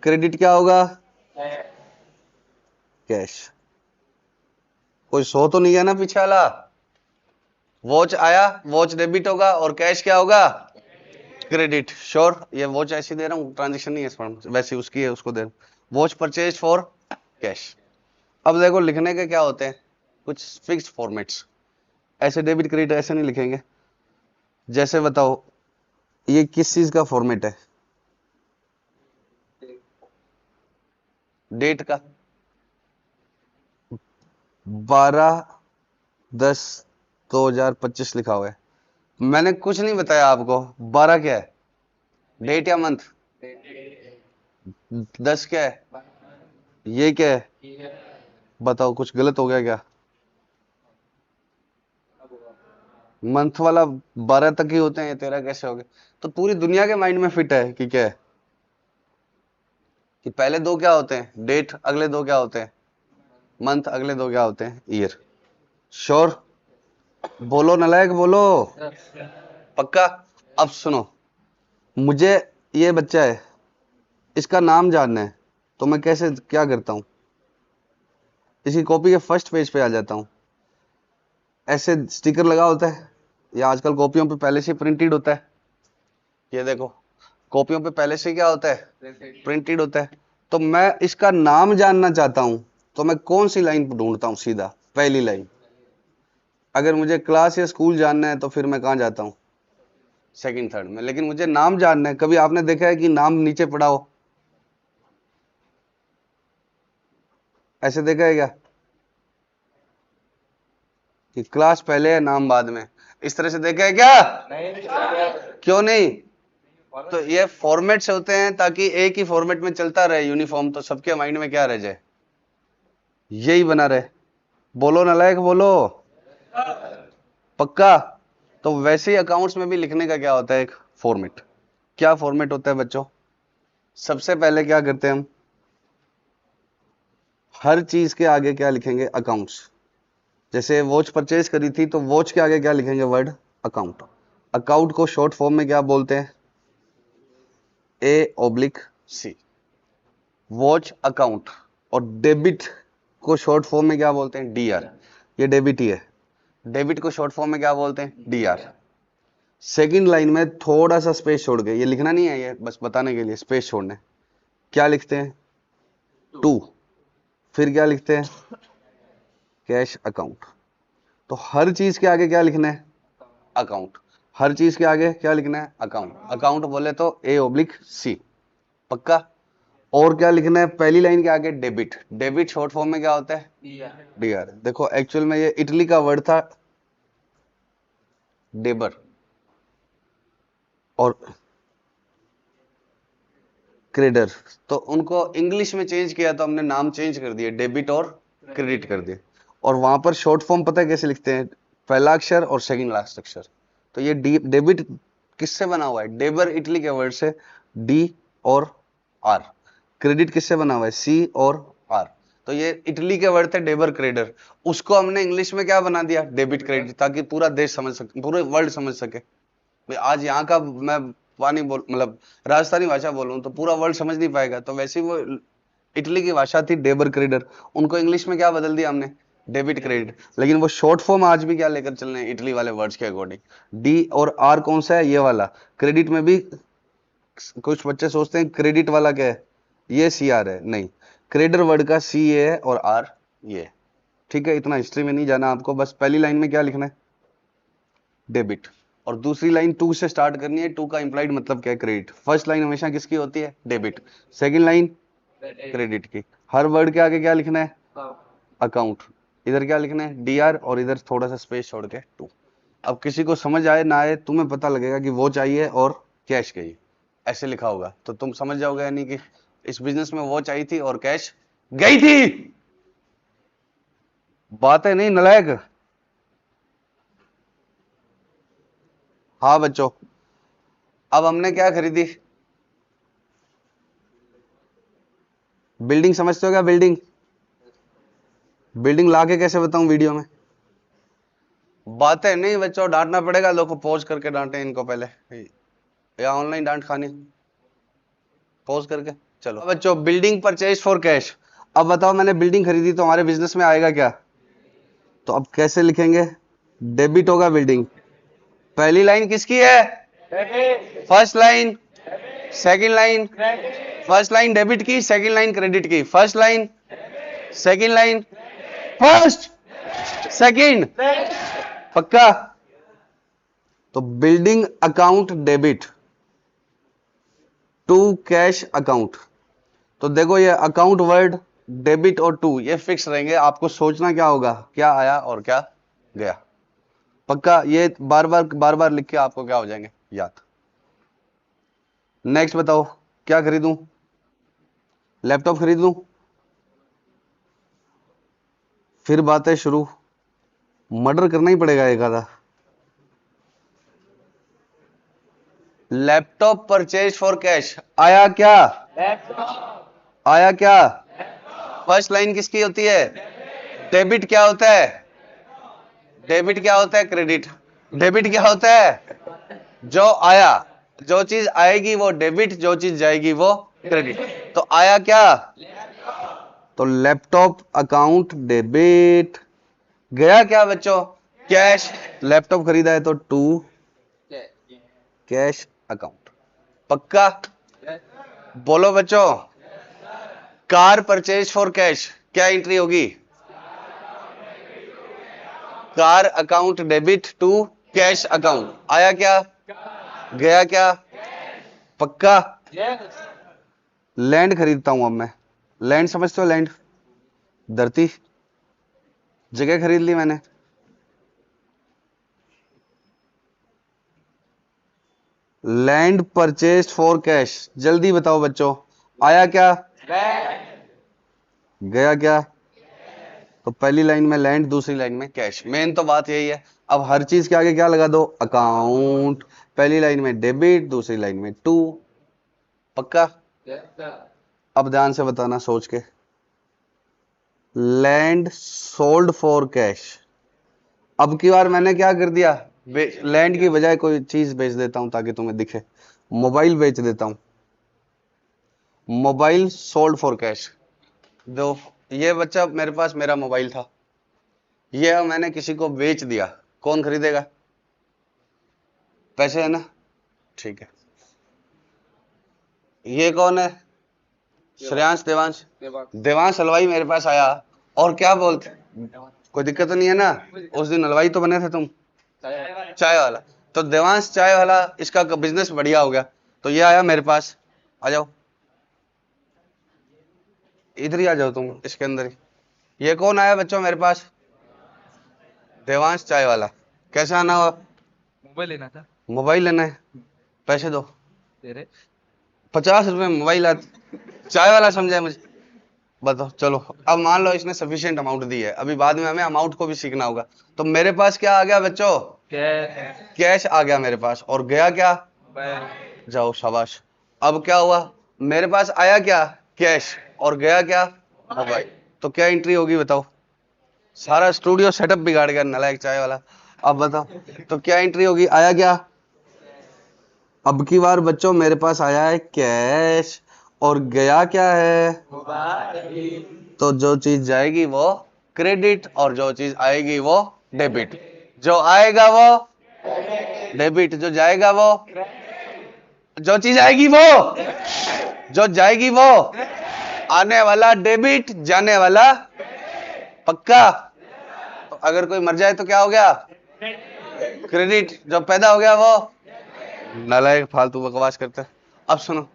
क्रेडिट क्या होगा? कैश। कोई सो तो नहीं है ना पीछे वाला? वॉच आया, वॉच डेबिट होगा, और कैश क्या होगा? क्रेडिट। श्योर? ये वॉच ऐसी दे रहा हूँ, ट्रांजेक्शन नहीं है इसमें, वैसे उसकी है, उसको दे रहा हूँ। Watch purchase for cash. अब देखो, लिखने के क्या होते हैं, कुछ फिक्स फॉर्मेट्स। ऐसे डेबिट क्रेडिट ऐसे नहीं लिखेंगे। जैसे बताओ, ये किस चीज का फॉर्मेट है? डेट का। 12/10/2025 लिखा हुआ है। मैंने कुछ नहीं बताया आपको। 12 क्या है? डेट या मंथ? 10 क्या है? ये क्या है? बताओ, कुछ गलत हो गया क्या? मंथ वाला 12 तक ही होते हैं, ये 13 कैसे हो गए? तो पूरी दुनिया के माइंड में फिट है कि क्या है, कि पहले दो क्या होते हैं? डेट। अगले दो क्या होते हैं? मंथ। अगले दो क्या होते हैं? ईयर। श्योर? बोलो नलायक, बोलो। पक्का? अब सुनो, मुझे ये बच्चा है, इसका नाम जानना है, तो मैं कैसे क्या करता हूं? इसकी कॉपी के फर्स्ट पेज पे आ जाता हूं। ऐसे स्टिकर लगा होता है, या आजकल कॉपियों पे पहले से प्रिंटेड होता है। ये देखो, कॉपियों पे पहले से क्या होता है? प्रिंटेड होता है। तो मैं इसका नाम जानना चाहता हूं, तो मैं कौन सी लाइन ढूंढता हूं? सीधा पहली लाइन। अगर मुझे क्लास या स्कूल जानना है तो फिर मैं कहाँ जाता हूँ? सेकंड थर्ड में। लेकिन मुझे नाम जानना है, कभी आपने देखा है कि नाम नीचे पड़ा हो? ऐसे देखा है क्या कि क्लास पहले है नाम बाद में? इस तरह से देखा है क्या? क्यों नहीं? तो ये फॉर्मेट्स होते हैं ताकि एक ही फॉर्मेट में चलता रहे यूनिफॉर्म, तो सबके माइंड में क्या रह जाए, यही बना रहे। बोलो नालायक बोलो, पक्का? तो वैसे ही अकाउंट्स में भी लिखने का क्या होता है, एक फॉर्मेट। क्या फॉर्मेट होता है बच्चों? सबसे पहले क्या करते हैं हम, हर चीज के आगे क्या लिखेंगे, अकाउंट्स। जैसे वॉच परचेज करी थी तो वॉच के आगे क्या लिखेंगे, वर्ड अकाउंट। अकाउंट को शॉर्ट फॉर्म में क्या बोलते हैं, A/C, वॉच अकाउंट। और डेबिट को शॉर्ट फॉर्म में क्या बोलते हैं, DR। ये डेबिट ही है। डेबिट को शॉर्ट फॉर्म में क्या बोलते हैं, DR। सेकंड लाइन में थोड़ा सा स्पेस छोड़ के, ये लिखना नहीं है, ये बस बताने के लिए स्पेस छोड़ने, क्या लिखते हैं, 2। फिर क्या लिखते हैं, कैश अकाउंट। तो हर चीज के आगे क्या लिखना है, अकाउंट। हर चीज के आगे क्या लिखना है, अकाउंट। अकाउंट बोले तो A/C, पक्का? और क्या लिखना है, पहली लाइन के आगे डेबिट। डेबिट शॉर्ट फॉर्म में क्या होता है, DR। देखो एक्चुअल में ये इटली का वर्ड था डेबर, और क्रेडर। तो उनको इंग्लिश में चेंज किया तो हमने नाम चेंज कर दिया, डेबिट और क्रेडिट कर दिया। और वहां पर शॉर्ट फॉर्म पता है कैसे लिखते हैं, पहला अक्षर और सेकंड लास्ट अक्षर। तो ये डेबिट किससे बना हुआ है, डेबर इटली के वर्ड से, D और R। क्रेडिट किससे बना हुआ है, C और R। तो ये इटली के वर्ड थे डेबर क्रेडर, उसको हमने इंग्लिश में क्या बना दिया, डेबिट क्रेडिट, ताकि पूरा देश समझ सके, पूरे वर्ल्ड समझ सके। भाई आज यहाँ का मैं वानी बोल, मतलब राजस्थानी भाषा बोलूं तो पूरा वर्ल्ड समझ नहीं पाएगा। तो वैसे ही वो इटली की भाषा थी डेबर क्रेडर, उनको इंग्लिश में क्या बदल दिया हमने, डेबिट क्रेडिट। लेकिन वो शॉर्ट फॉर्म आज भी क्या लेकर चल रहे हैं, इटली वाले वर्ड्स के अकॉर्डिंग। D और R कौन सा है, ये वाला। क्रेडिट में भी कुछ बच्चे सोचते हैं क्रेडिट वाला क्या है, ये CR है, नहीं। क्रेडर वर्ड का C ये है और R ये है। ठीक है, इतना हिस्ट्री में नहीं जाना आपको, बस पहली लाइन में क्या लिखना है, डेबिट। और दूसरी लाइन 2 से स्टार्ट करनी है। 2 का इंप्लाइड मतलब क्या है, क्रेडिट। फर्स्ट लाइन हमेशा किसकी होती है, डेबिट। सेकंड लाइन क्रेडिट की। हर वर्ड के आगे क्या लिखना है, अकाउंट। इधर क्या लिखना है, DR, और इधर थोड़ा सा स्पेस छोड़ के 2। अब किसी को समझ आए ना आए, तुम्हें पता लगेगा कि वो चाहिए और कैश चाहिए, ऐसे लिखा होगा तो तुम समझ जाओगे, यानी कि इस बिजनेस में वो चाहिए थी और कैश गई थी। बातें नहीं नलायक। हाँ बच्चों, अब हमने क्या खरीदी, बिल्डिंग। समझते हो क्या बिल्डिंग? बिल्डिंग लाके कैसे बताऊं वीडियो में? बातें नहीं बच्चों, डांटना पड़ेगा लोगों को, पॉज करके डांटे इनको पहले, या ऑनलाइन डांट खानी, पॉज करके। चलो अब बच्चों, बिल्डिंग परचेज फॉर कैश। अब बताओ, मैंने बिल्डिंग खरीदी तो हमारे बिजनेस में आएगा क्या? तो अब कैसे लिखेंगे, डेबिट होगा बिल्डिंग। पहली लाइन किसकी है, first line. Second line, first line debit की, सेकंड लाइन क्रेडिट की। First line, second line, first, second, पक्का? तो building account debit to cash account. तो देखो ये अकाउंट वर्ड, डेबिट और 2 ये फिक्स रहेंगे। आपको सोचना क्या होगा, क्या आया और क्या गया, पक्का? ये बार बार लिख के आपको क्या हो जाएंगे, याद। नेक्स्ट बताओ, क्या खरीदूं, लैपटॉप खरीद लूं? फिर बातें शुरू, मर्डर करना ही पड़ेगा एक आधा। लैपटॉप परचेज फॉर कैश, आया क्या, आया क्या? फर्स्ट लाइन किसकी होती है, डेबिट। क्या होता है, डेबिट क्या होता है, क्रेडिट। डेबिट क्या होता है, जो आया, जो चीज आएगी वो डेबिट, जो चीज जाएगी वो क्रेडिट। तो आया क्या, तो लैपटॉप अकाउंट डेबिट। गया क्या बच्चों, कैश। लैपटॉप खरीदा है तो 2 कैश अकाउंट, पक्का? बोलो बच्चों, कार परचेज फॉर कैश क्या एंट्री होगी, car account debit to cash account, आया क्या, गया क्या, पक्का। लैंड खरीदता हूं अब मैं, लैंड समझते हो, लैंड धरती, जगह खरीद ली मैंने, लैंड परचेज फॉर कैश, जल्दी बताओ बच्चों, आया क्या, गया क्या। तो पहली लाइन में लैंड, दूसरी लाइन में कैश, मेन तो बात यही है। अब हर चीज के आगे क्या लगा दो, अकाउंट, पहली लाइन में डेबिट, दूसरी लाइन में टू, पक्का। अब ध्यान से बताना सोच के, लैंड सोल्ड फॉर कैश, अब की बार मैंने क्या कर दिया, लैंड की बजाय कोई चीज बेच देता हूं ताकि तुम्हें दिखे, मोबाइल बेच देता हूं, मोबाइल सोल्ड फॉर कैश। दो, ये बच्चा मेरे पास मेरा मोबाइल था, ये मैंने किसी को बेच दिया, कौन खरीदेगा, पैसे है ना, ठीक है। ये कौन है, श्रेयांश, देवांश, देवांश हलवाई मेरे पास आया और क्या बोलते, कोई दिक्कत तो नहीं है ना, उस दिन हलवाई तो बने थे तुम, चाय वाला, तो देवांश चाय वाला, इसका बिजनेस बढ़िया हो गया, तो ये आया मेरे पास, आ जाओ इधर ही आ जाओ तुम, इसके अंदर ही। ये कौन आया बच्चों मेरे पास, देवांश चाय वाला, कैसे आना हुआ, मोबाइल लेना था मोबाइल लेना है, पैसे दो, तेरे। 50 रुपए में मोबाइल चाय वाला समझा है मुझे, बताओ चलो। अब मान लो इसने सफिशिएंट अमाउंट दी है, अभी बाद में हमें अमाउंट को भी सीखना होगा, तो मेरे पास क्या आ गया बच्चों, कैश आ गया मेरे पास, और गया क्या, जाओ शाबाश। अब क्या हुआ, मेरे पास आया क्या, कैश, और गया क्या, मोबाइल, तो क्या एंट्री होगी बताओ, सारा स्टूडियो सेटअप बिगाड़ गया नालायक चाय वाला। अब बताओ, तो क्या एंट्री होगी, आया क्या, अब की बार बच्चों मेरे पास आया है कैश, और गया क्या है, तो जो चीज जाएगी वो क्रेडिट, और जो चीज आएगी वो डेबिट, जो आएगा वो डेबिट, जो जाएगा वो, जो चीज आएगी वो, जो जाएगी वो, आने वाला डेबिट, जाने वाला, पक्का। तो अगर कोई मर जाए तो क्या हो गया, क्रेडिट, जो पैदा हो गया वो, नालायक फालतू बकवास करते। अब सुनो,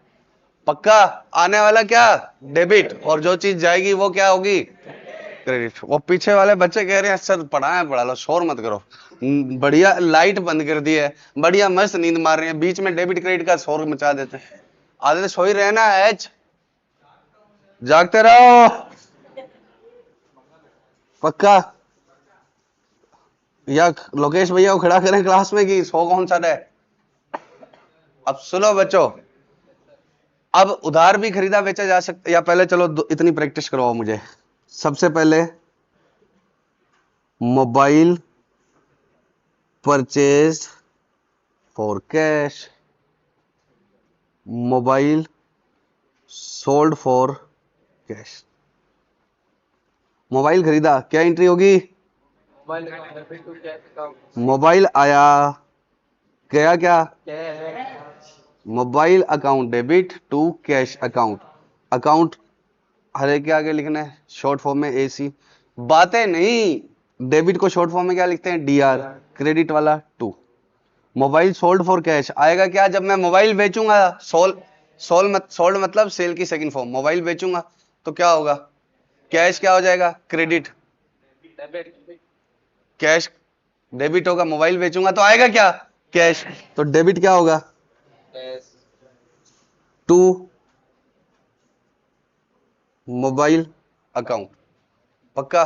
पक्का, आने वाला क्या, डेबिट, और जो चीज जाएगी वो क्या होगी, क्रेडिट। वो पीछे वाले बच्चे कह रहे हैं सर पढ़ाए, पढ़ा लो, शोर मत करो, बढ़िया लाइट बंद कर दी है, बढ़िया मस्त नींद मार रहे हैं, बीच में डेबिट क्रेडिट का शोर मचा देते हैं, आधे सो ही रहना है, जागते रहो, पक्का। या लोकेश भैया को खड़ा करें क्लास में कि सो कौन सा है। अब सुनो बच्चों, अब उधार भी खरीदा बेचा जा सकता, या पहले चलो इतनी प्रैक्टिस करवाओ मुझे, सबसे पहले mobile purchase for cash, mobile sold for cash, mobile खरीदा, क्या एंट्री होगी, मोबाइल आया, गया क्या, mobile account debit to cash account, account हर एक के आगे लिखना है शॉर्ट फॉर्म में एसी, बातें नहीं, डेबिट को शॉर्ट फॉर्म में क्या लिखते हैं, डीआर, क्रेडिट वाला to, mobile sold for cash आएगा क्या, जब मैं मोबाइल बेचूंगा, सोल्ड मतलब सेल की सेकंड फॉर्म, मोबाइल बेचूंगा तो क्या होगा, कैश क्या हो जाएगा, क्रेडिट, कैश डेबिट होगा, मोबाइल बेचूंगा तो आएगा क्या, कैश, तो डेबिट क्या होगा, टू मोबाइल अकाउंट, पक्का।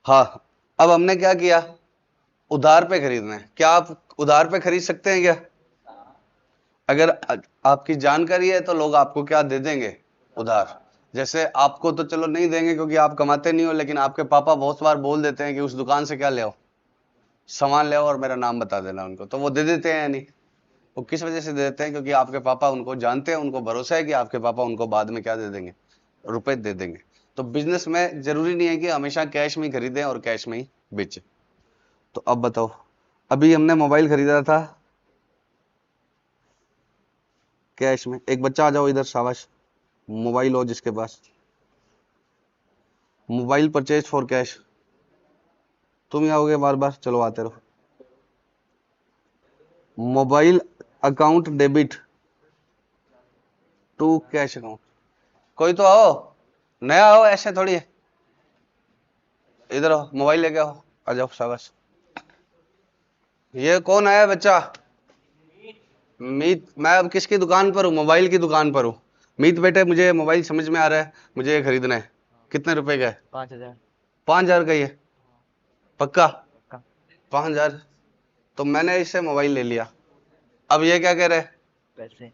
हाँ, अब हमने क्या किया, उधार पे खरीदना है, क्या आप उधार पे खरीद सकते हैं क्या, अगर आपकी जानकारी है तो लोग आपको क्या दे देंगे, उधार। जैसे आपको तो चलो नहीं देंगे क्योंकि आप कमाते नहीं हो, लेकिन आपके पापा बहुत बार बोल देते हैं कि उस दुकान से क्या ले आओ, सामान ले आओ और मेरा नाम बता देना उनको, तो वो दे देते हैं या नहीं, वो किस वजह से दे देते हैं, क्योंकि आपके पापा उनको जानते हैं, उनको भरोसा है कि आपके पापा उनको बाद में क्या दे देंगे, रुपए दे देंगे। तो बिजनेस में जरूरी नहीं है कि हमेशा कैश में ही खरीदें और कैश में ही बेचें। तो अब बताओ, अभी हमने मोबाइल खरीदा था कैश में, एक बच्चा आ जाओ इधर, शाबाश, मोबाइल हो जिसके पास, मोबाइल परचेज फॉर कैश, तुम ही आओगे बार बार, चलो आते रहो। Mobile account debit to cash account, कोई तो आओ, नया आओ, ऐसे थोड़ी है। इधर आओ, मोबाइल लेके आओ, आ जाओ, शाबाश। ये कौन आया बच्चा? मीत, मैं अब किसकी दुकान पर हूँ? मोबाइल की दुकान पर हूँ। मीत बेटे, मुझे मोबाइल समझ में आ रहा है, मुझे ये खरीदना है। कितने रुपए का है? 5,000। 5,000 का ही है? पक्का? पक्का। 5,000? तो मैंने इससे मोबाइल ले लिया। अब ये क्या कह रहे हैं? पैसे।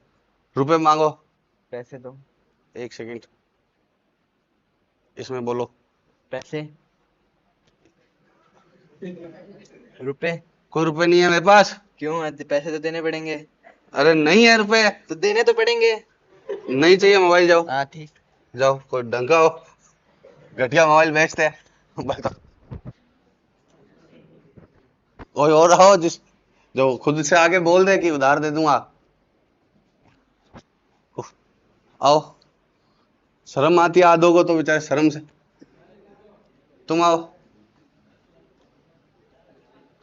रुपए मांगो। पैसे दो। एक सेकंड, इसमें बोलो। पैसे। रुपए। कोई रुपए नहीं है मेरे पास। क्यों? पैसे तो देने पड़ेंगे। अरे नहीं है रुपए। तो देने तो पड़ेंगे। नहीं चाहिए मोबाइल, जाओ। हाँ ठीक। जाओ, कोई ढंग का हो, घटिया मोबाइल बेचते हैं। बताओ, कोई और हो जिस, जो खुद से आके बोल दे कि उधार दे दूंगा। उफ, आओ, शर्म आती है आधों को तो बेचारे शर्म से। तुम आओ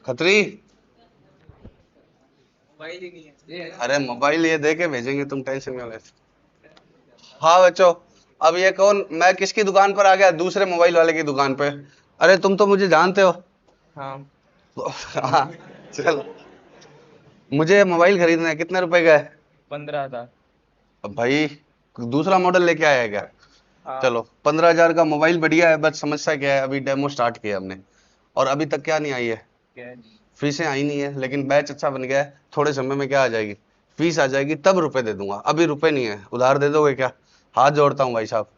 खत्री। मोबाइल ही नहीं है। अरे मोबाइल ये दे के भेजेंगे, तुम टेंशन क्यों लेते? हाँ बच्चों, अब ये कौन, मैं किसकी दुकान पर आ गया? दूसरे मोबाइल वाले की दुकान पे। अरे तुम तो मुझे जानते हो। हाँ। हाँ, चलो, मुझे मोबाइल खरीदना है, कितने रुपए का है? 15,000। अब भाई दूसरा मॉडल लेके आया है क्या? हाँ। चलो, 15,000 का मोबाइल बढ़िया है, बस समस्या क्या है, अभी डेमो स्टार्ट किया हमने और अभी तक क्या नहीं आई है? कैश। फीसें आई नहीं है, लेकिन बैच अच्छा बन गया है, थोड़े समय में क्या आ जाएगी? फीस आ जाएगी, तब रुपए दे दूंगा। अभी रुपए नहीं है, उधार दे दोगे क्या? हाथ जोड़ता हूँ भाई साहब,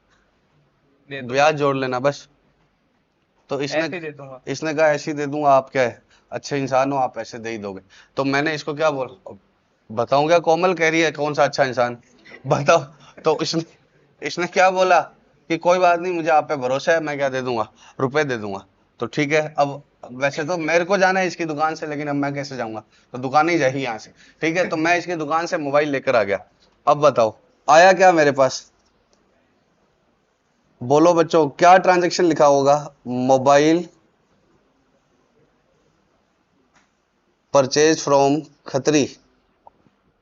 दे दो। ब्याज जोड़ लेना बस। तो इसने ऐसे दे दूंगा। इसने कहा ऐसे ही दे दूंगा, आप क्या है, अच्छे इंसान हो, आप ऐसे दे ही दोगे। तो मैंने इसको क्या बोल, बताऊं क्या? कोमल कह रही है कौन सा अच्छा इंसान, बताओ। तो इसने इसने क्या बोला कि कोई बात नहीं, मुझे आप पे भरोसा है, मैं क्या दे दूंगा, रुपए दे दूंगा। तो ठीक है, अब वैसे तो मेरे को जाना है इसकी दुकान से, लेकिन अब मैं कैसे जाऊंगा? तो दुकान ही जाएगी यहाँ से। ठीक है, तो मैं इसकी दुकान से मोबाइल लेकर आ गया। अब बताओ आया क्या मेरे पास? बोलो बच्चों, क्या ट्रांजैक्शन लिखा होगा? Mobile purchase from Khatri,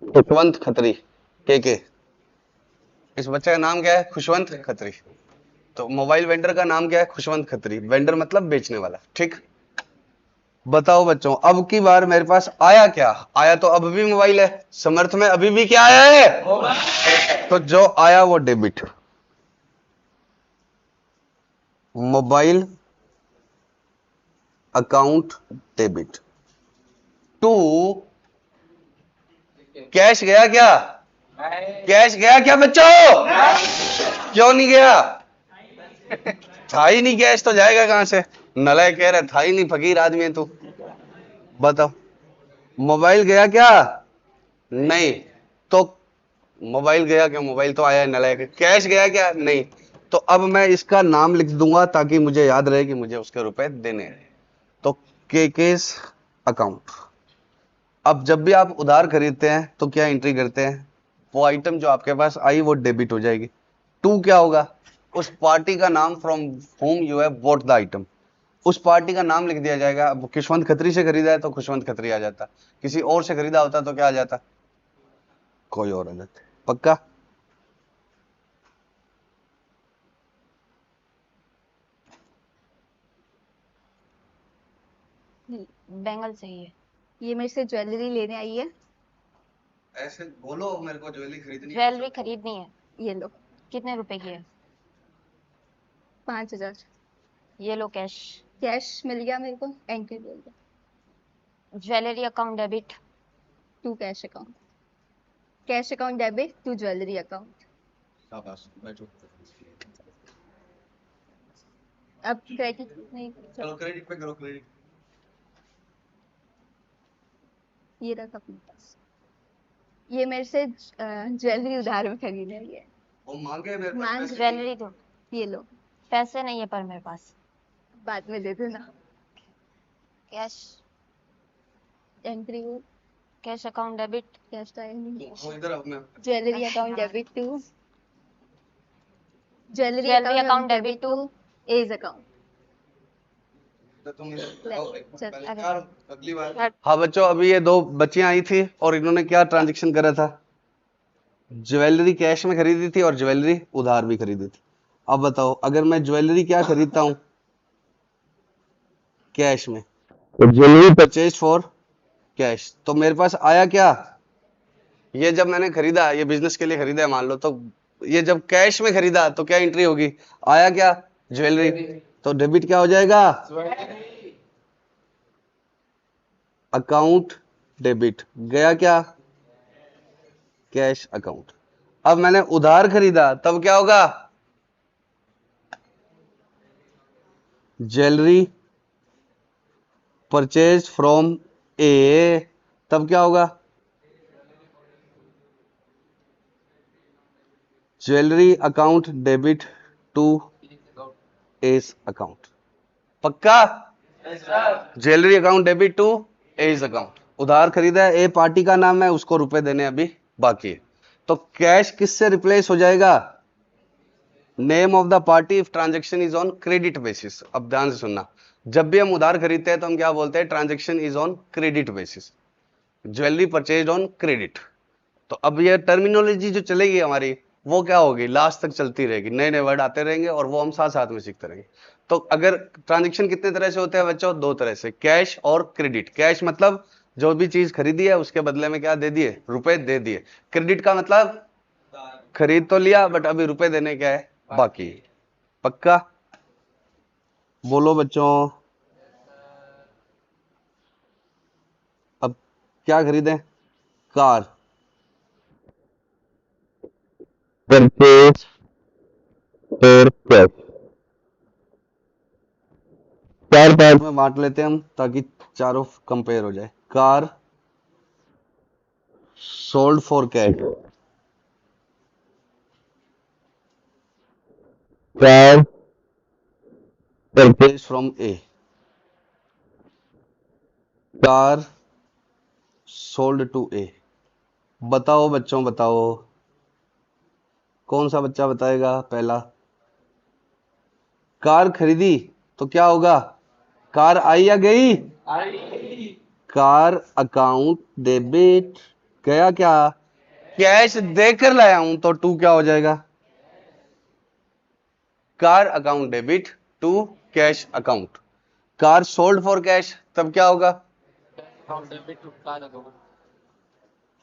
Khushwant Khatri, के। इस बच्चे का नाम क्या है? खुशवंत खत्री। तो मोबाइल वेंडर का नाम क्या है? खुशवंत खत्री। वेंडर मतलब बेचने वाला, ठीक। बताओ बच्चों, अब की बार मेरे पास आया क्या? आया तो अब भी मोबाइल है, समर्थ में अभी भी क्या आया है? तो जो आया वो debit, mobile account debit to cash गया क्या? कैश गया क्या बच्चों? क्यों नहीं गया? था ही नहीं, कैश तो जाएगा कहां से? नलायक कह रहा था ही नहीं, फकीर आदमी है तू। बताओ, मोबाइल गया क्या? नहीं। तो मोबाइल गया क्या? मोबाइल तो आया है, नलायक। कैश गया क्या? नहीं। तो अब मैं इसका नाम लिख दूंगा ताकि मुझे याद रहे कि मुझे उसके रुपए देने हैं। तो केस अकाउंट। अब जब भी आप उधार खरीदते हैं तो क्या एंट्री करते हैं? वो आइटम जो आपके पास आई वो डेबिट हो जाएगी। टू क्या होगा? उस पार्टी का नाम from home you have bought the item, उस पार्टी का नाम लिख दिया जाएगा। अब खुशवंत खत्री से खरीदा है तो खुशवंत खत्री आ जाता, किसी और से खरीदा होता तो क्या आ जाता? कोई और आ जाता। पक्का? बैंगल चाहिए। ये मेरे से ज्वेलरी लेने आई है। ऐसे बोलो, मेरे को ज्वेलरी खरीदनी है। ज्वेलरी खरीदनी है। ये लो। कितने रुपए की है? 5,000 ये लो कैश। कैश मिल गया मेरे को, एंट्री बोल दो। Jewellery account debit. To cash account, cash account debit to jewellery account. शाबाश, बैठो। अब क्रेडिट नहीं, चलो क्रेडिट पे करो, क्रेडिट। ये रखा अपने पास। ये मेरे से ज्वेलरी उधार में खरीदी है। वो मांगे मेरे पास मांग पैसे। ज्वेलरी दो। ये लो, पैसे नहीं है पर मेरे पास। बाद में दे देना। कैश। एंट्री वो, कैश अकाउंट डेबिट। कैश तो आया नहीं। वो इधर आओ, मैं jewellery account debit to, jewellery jewellery account account debit debit to to as account. हाँ बच्चों, अभी ये दो बच्चियां आई थी और इन्होंने क्या ट्रांजेक्शन करा था? ज्वेलरी कैश में खरीदी थी और ज्वेलरी उधार भी खरीदी थी। अब बताओ, अगर मैं ज्वेलरी क्या खरीदता हूं कैश में, तो ज्वेलरी परचेज फॉर कैश, तो मेरे पास आया क्या? ये जब मैंने खरीदा, ये बिजनेस के लिए खरीदा है मान लो, तो ये जब कैश में खरीदा तो क्या एंट्री होगी? आया क्या? ज्वेलरी। तो डेबिट क्या हो जाएगा? Account debit. गया क्या? Cash account. अब मैंने उधार खरीदा तब क्या होगा? ज्वेलरी परचेज फ्रॉम ए, तब क्या होगा? Jewellery account debit to A's account. पक्का? Jewellery account debit to A's account. उधार खरीदा है, ए पार्टी का नाम है, उसको रुपए देने अभी बाकी है। तो कैश किससे रिप्लेस हो जाएगा? Name of the party if transaction is on credit basis. अब ध्यान से सुनना, जब भी हम उधार खरीदते हैं तो हम क्या बोलते हैं? Transaction is on credit basis, jewellery purchase on credit. तो अब ये टर्मिनोलॉजी जो चलेगी हमारी, वो क्या होगी? लास्ट तक चलती रहेगी, नए नए वर्ड आते रहेंगे और वो हम साथ साथ में सीखते रहेंगे। तो अगर ट्रांजेक्शन कितने तरह से होते हैं बच्चों? दो तरह से, कैश और क्रेडिट। कैश मतलब जो भी चीज खरीदी है उसके बदले में क्या दे दिए? रुपए दे दिए। क्रेडिट का मतलब खरीद तो लिया बट अभी रुपए देने क्या है? बाकी। पक्का? बोलो बच्चों। अब क्या खरीदें? कार। परचेज और कैश। चार पार्ट में बांट लेते हैं हम ताकि चारों कंपेयर हो जाए। Car sold for cash, car purchase from A, car sold to A. बताओ बच्चों, बताओ कौन सा बच्चा बताएगा पहला? कार खरीदी तो क्या होगा? कार आई या गई? Car account debit. गया क्या? कैश देकर लाया हूं तो टू क्या हो जाएगा? Car account debit to cash account. Car sold for cash, तब क्या होगा?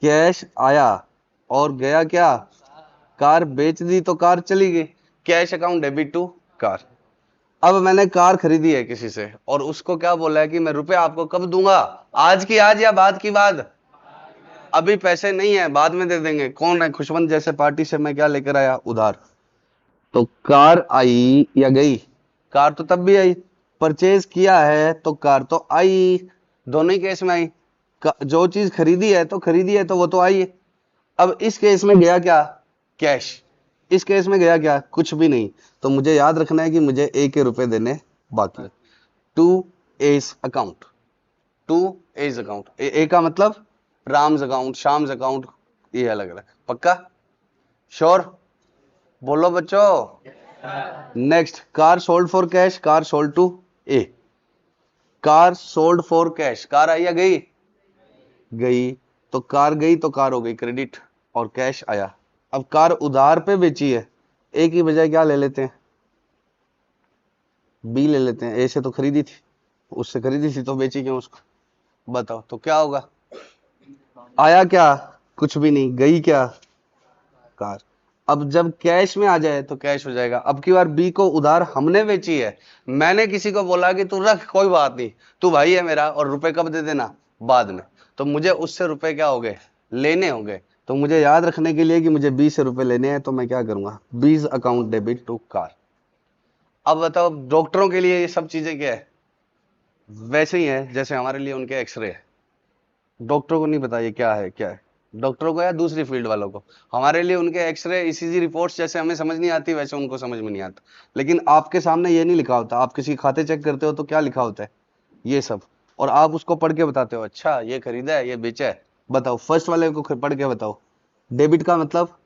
कैश आया और गया क्या? कार बेच दी तो कार चली गई। Cash account debit to car. अब मैंने कार खरीदी है किसी से और उसको क्या बोला है कि मैं रुपए आपको कब दूंगा? आज की आज या बाद की बाद? अभी पैसे नहीं है, बाद में दे देंगे। कौन है? खुशवंत जैसे पार्टी से मैं क्या लेकर आया? उधार। तो कार आई या गई? कार तो तब भी आई। परचेज किया है तो कार तो आई। दोनों ही केस में आई। जो चीज खरीदी है तो खरीदी है तो वो तो आई है। अब इस केस में गया क्या? कैश। इस केस में गया क्या? कुछ भी नहीं। तो मुझे याद रखना है कि मुझे ए के रुपए देने बाकी। To A's account. To as account. A का मतलब राम्स अकाउंट, शाम्स अकाउंट, ये अलग अलग। पक्का? श्योर? बोलो बच्चों। Next, car sold for cash, car sold to A. Car sold for cash, car आई या गई? गई। तो कार गई तो कार हो गई क्रेडिट और कैश आया। अब कार उधार पे बेची है, ए की बजाय क्या ले लेते हैं? बी ले लेते हैं। ए से तो खरीदी थी, उससे खरीदी थी तो बेची क्यों उसको? बताओ तो क्या होगा? आया क्या? कुछ भी नहीं। गई क्या? कार। अब जब कैश में आ जाए तो कैश हो जाएगा। अब की बार बी को उधार हमने बेची है, मैंने किसी को बोला कि तू रख, कोई बात नहीं, तू भाई है मेरा, और रुपए कब दे देना? बाद में। तो मुझे उससे रुपए क्या हो गए? लेने हो गए। तो मुझे याद रखने के लिए कि मुझे बी से रुपए लेने हैं तो मैं क्या करूंगा? बीज अकाउंट डेबिट टू कार। अब बताओ, डॉक्टरों के लिए ये सब चीजें क्या है? वैसे ही है जैसे हमारे लिए उनके एक्सरे है। डॉक्टरों को नहीं पता ये क्या है, क्या है। डॉक्टरों को या दूसरी फील्ड वालों को, हमारे लिए उनके एक्सरे, ईसीजी रिपोर्ट्स जैसे हमें समझ नहीं आती वैसे उनको समझ में नहीं आता। लेकिन आपके सामने ये नहीं लिखा होता। आप किसी खाते चेक करते हो तो क्या लिखा होता है? ये सब। और आप उसको पढ़ के बताते हो, अच्छा ये खरीदा है, ये बेचा है। बताओ, फर्स्ट वाले को पढ़ के बताओ। डेबिट का मतलब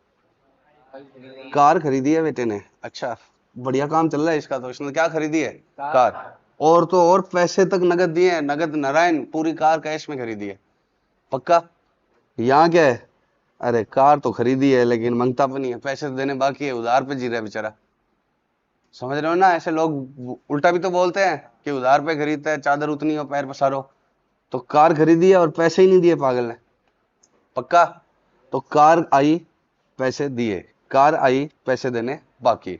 कार खरीदी है बेटे ने, अच्छा बढ़िया काम चल रहा है इसका, तो इसने क्या खरीदी है? कार। और तो और पैसे तक नगद दिए हैं, नगद नारायण, पूरी कार कैश में खरीदी है। पक्का? यहाँ क्या है? अरे कार तो खरीदी है लेकिन मंगता भी नहीं है, पैसे तो देने बाकी है, उधार पे जी रहा है बेचारा। समझ रहे हो ना? ऐसे लोग उल्टा भी तो बोलते हैं कि उधार पे खरीदता है, चादर उतनी हो पैर पसारो। तो कार खरीदी है और पैसे ही नहीं दिए पागल ने। पक्का? तो कार आई, पैसे दिए, कार आई, पैसे देने बाकी।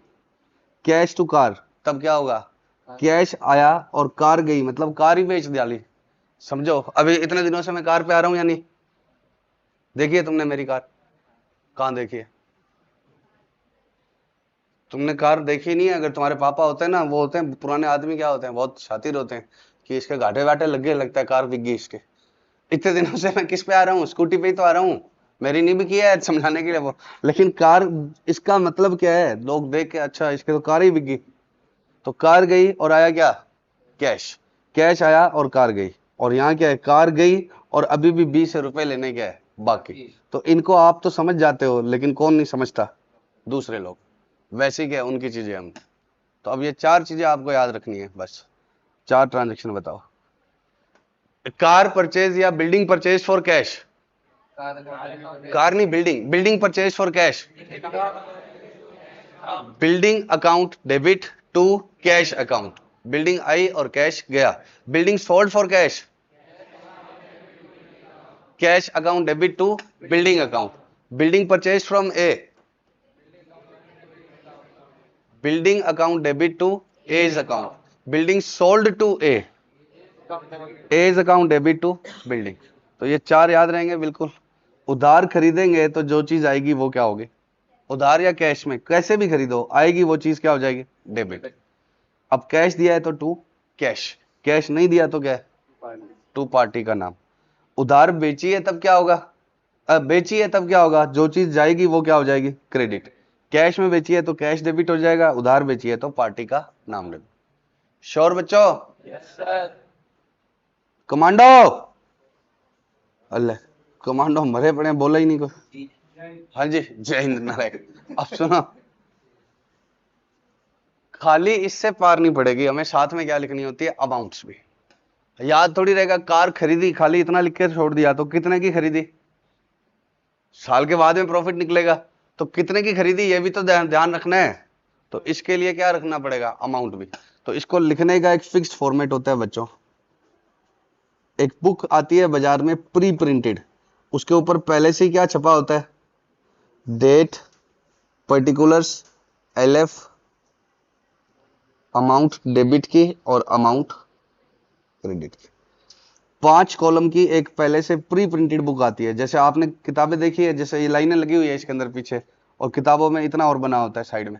कैश टू कार, तब क्या होगा? कैश आया और कार गई, मतलब कार ही बेच डाली। समझो? अभी इतने दिनों से मैं कार पे आ रहा हूं या नहीं? देखिए तुमने मेरी कार कहां देखी है? तुमने कार देखी नहीं है। अगर तुम्हारे पापा होते हैं ना, वो होते हैं पुराने आदमी, क्या होते हैं, बहुत शातिर होते हैं कि इसके घाटे वाटे लग गए, लगता है कार बिक गई इसके। इतने दिनों से मैं किस पे आ रहा हूँ? स्कूटी पे ही तो आ रहा हूँ। मेरी नहीं भी किया है समझाने के लिए वो, लेकिन कार, इसका मतलब क्या है? लोग देख के अच्छा इसके तो कार ही बिक गई। तो कार गई और आया क्या? कैश। कैश आया और कार गई। और यहाँ क्या है? कार गई और अभी भी 20 रुपए लेने क्या है बाकी। तो इनको आप तो समझ जाते हो, लेकिन कौन नहीं समझता? दूसरे लोग। वैसे क्या है उनकी चीजें हम। तो अब ये 4 चीजें आपको याद रखनी है बस। 4 ट्रांजेक्शन बताओ। कार परचेज या building purchase for cash? Car नहीं, building. Building purchase for cash. Building account debit to cash account. Building आई और कैश गया। Building sold for cash. Cash account debit to building account. Building purchase from A. Building account debit to as account. Building sold to A. A's account debit to building. तो ये 4 याद रहेंगे बिल्कुल। उधार खरीदेंगे तो जो चीज आएगी वो क्या होगी? उधार या कैश में, कैसे भी खरीदो, आएगी वो चीज क्या हो जाएगी? डेबिट। अब कैश दिया है तो टू कैश, कैश नहीं दिया तो क्या है? टू पार्टी का नाम। उधार बेची है तब क्या होगा? बेची है तब क्या होगा? जो चीज जाएगी वो क्या हो जाएगी? क्रेडिट। कैश में बेची है तो कैश डेबिट हो जाएगा, उधार बेची है तो पार्टी का नाम डेबिट। श्योर बच्चों? कमांडो? अल्लाह, कमांडो मरे पड़े, बोला ही नहीं कोई। हाँ जी, जय हिंद नारायण। अब सुनो, खाली इससे पार नहीं पड़ेगी, हमें साथ में क्या लिखनी होती है? अमाउंट्स भी। याद थोड़ी रहेगा कार खरीदी, खाली इतना लिख के छोड़ दिया तो कितने की खरीदी? साल के बाद में प्रॉफिट निकलेगा, तो कितने की खरीदी ये भी तो ध्यान रखना है। तो इसके लिए क्या रखना पड़ेगा? अमाउंट भी। तो इसको लिखने का एक फिक्स्ड फॉर्मेट होता है बच्चों। एक बुक आती है बाजार में प्री प्रिंटेड, उसके ऊपर पहले से ही क्या छपा होता है? Date, particulars, L F, amount debit की और अमाउंट क्रेडिट की। 5 कॉलम की एक पहले से प्री प्रिंटेड बुक आती है। जैसे आपने किताबें देखी है, जैसे ये लाइनें लगी हुई है इसके अंदर पीछे, और किताबों में इतना और बना होता है साइड में,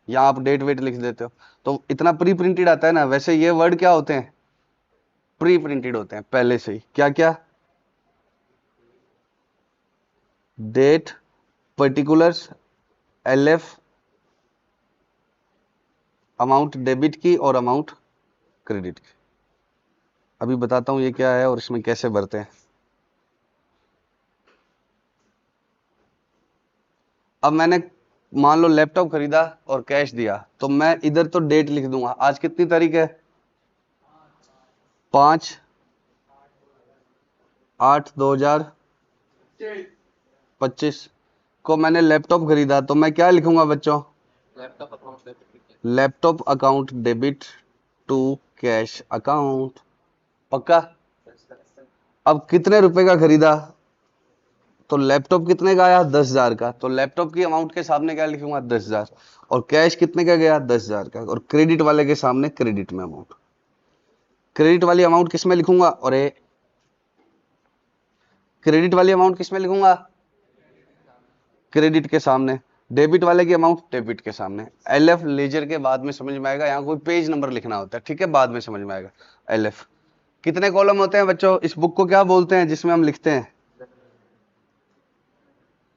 यहाँ आप डेट वेट लिख देते हो, तो इतना प्री प्रिंटेड आता है ना। वैसे ये वर्ड क्या होते हैं? प्री प्रिंटेड होते हैं पहले से ही। क्या क्या? Date, particulars, L F, amount debit की और अमाउंट क्रेडिट की। अभी बताता हूं ये क्या है और इसमें कैसे भरते हैं। अब मैंने मान लो लैपटॉप खरीदा और कैश दिया, तो मैं इधर तो डेट लिख दूंगा। आज कितनी तारीख है? 5/8/2025 को मैंने लैपटॉप खरीदा, तो मैं क्या लिखूंगा बच्चों? Laptop account debit to cash account. पक्का? अब कितने रुपए का खरीदा? तो लैपटॉप कितने का आया? 10,000 का। तो लैपटॉप की अमाउंट के सामने क्या लिखूंगा? 10,000। और कैश कितने का गया? 10,000 का। और क्रेडिट वाले के सामने क्रेडिट में अमाउंट। क्रेडिट वाली अमाउंट किस में लिखूंगा? और क्रेडिट वाली अमाउंट किस में लिखूंगा? क्रेडिट के सामने। डेबिट वाले की अमाउंट डेबिट के सामने। एलएफ लेजर के बाद में समझ में आएगा, यहाँ कोई पेज नंबर लिखना होता है, ठीक है, बाद में समझ में आएगा। एलएफ कितने कॉलम होते हैं बच्चों? इस बुक को क्या बोलते हैं जिसमें हम लिखते हैं?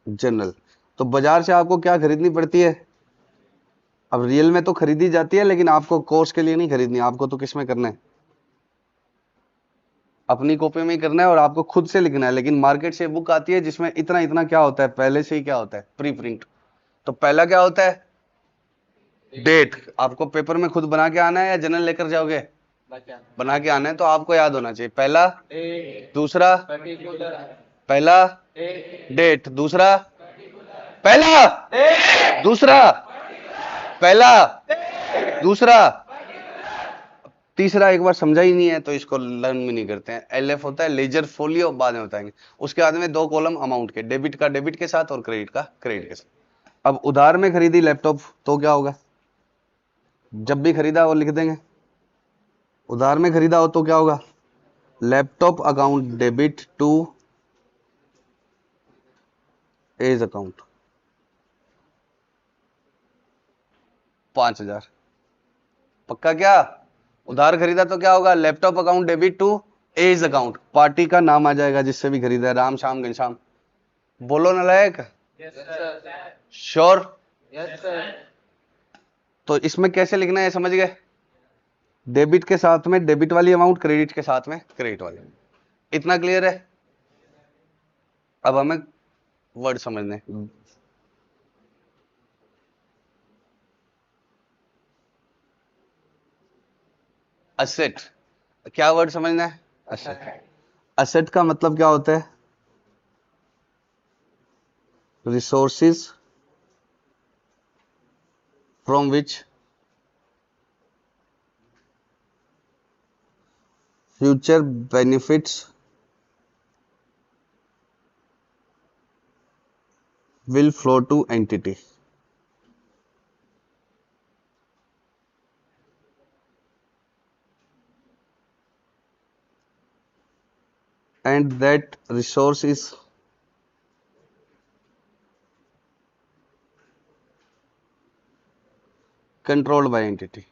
जनरल। तो बाजार से आपको क्या खरीदनी पड़ती है? अब रियल में तो खरीदी जाती है, लेकिन आपको कोर्स के लिए नहीं खरीदनी, आपको तो किस में करना है? अपनी कॉपी में ही करना है और आपको खुद से लिखना है। लेकिन मार्केट से बुक आती है जिसमें इतना इतना क्या होता है? पहले से ही क्या होता है? Pre print. तो पहला क्या होता है? डेट आपको पेपर में खुद बना के आना है या जनरल लेकर जाओगे? बना के आना है, तो आपको याद होना चाहिए। पहला, दूसरा, पहला डेट, दूसरा, पहला, दूसरा, पहला, दूसरा, तीसरा एक बार समझा ही नहीं है तो इसको लर्न भी नहीं करते हैं। एलएफ होता है लेजर फोलियो, बाद में बताएंगे। उसके बाद में 2 कॉलम अमाउंट के, डेबिट का डेबिट के साथ और क्रेडिट का क्रेडिट के साथ। अब उधार में खरीदी लैपटॉप तो क्या होगा? जब भी खरीदा वो लिख देंगे। उधार में खरीदा हो तो क्या होगा? Laptop account debit to as account 5000। पक्का? क्या उधार खरीदा तो क्या होगा? Laptop account debit to as account, party का नाम आ जाएगा जिससे भी खरीदा है, राम श्याम घनश्याम। बोलो नालायक, श्योर? तो इसमें कैसे लिखना है समझ गए? डेबिट के साथ में डेबिट वाली अमाउंट, क्रेडिट के साथ में क्रेडिट वाली। इतना क्लियर है? अब हमें वर्ड समझने। असेट, क्या वर्ड समझना है? असेट। असेट का मतलब क्या होता है? Resources from which future benefits will flow to entity. And that resource is controlled by entity.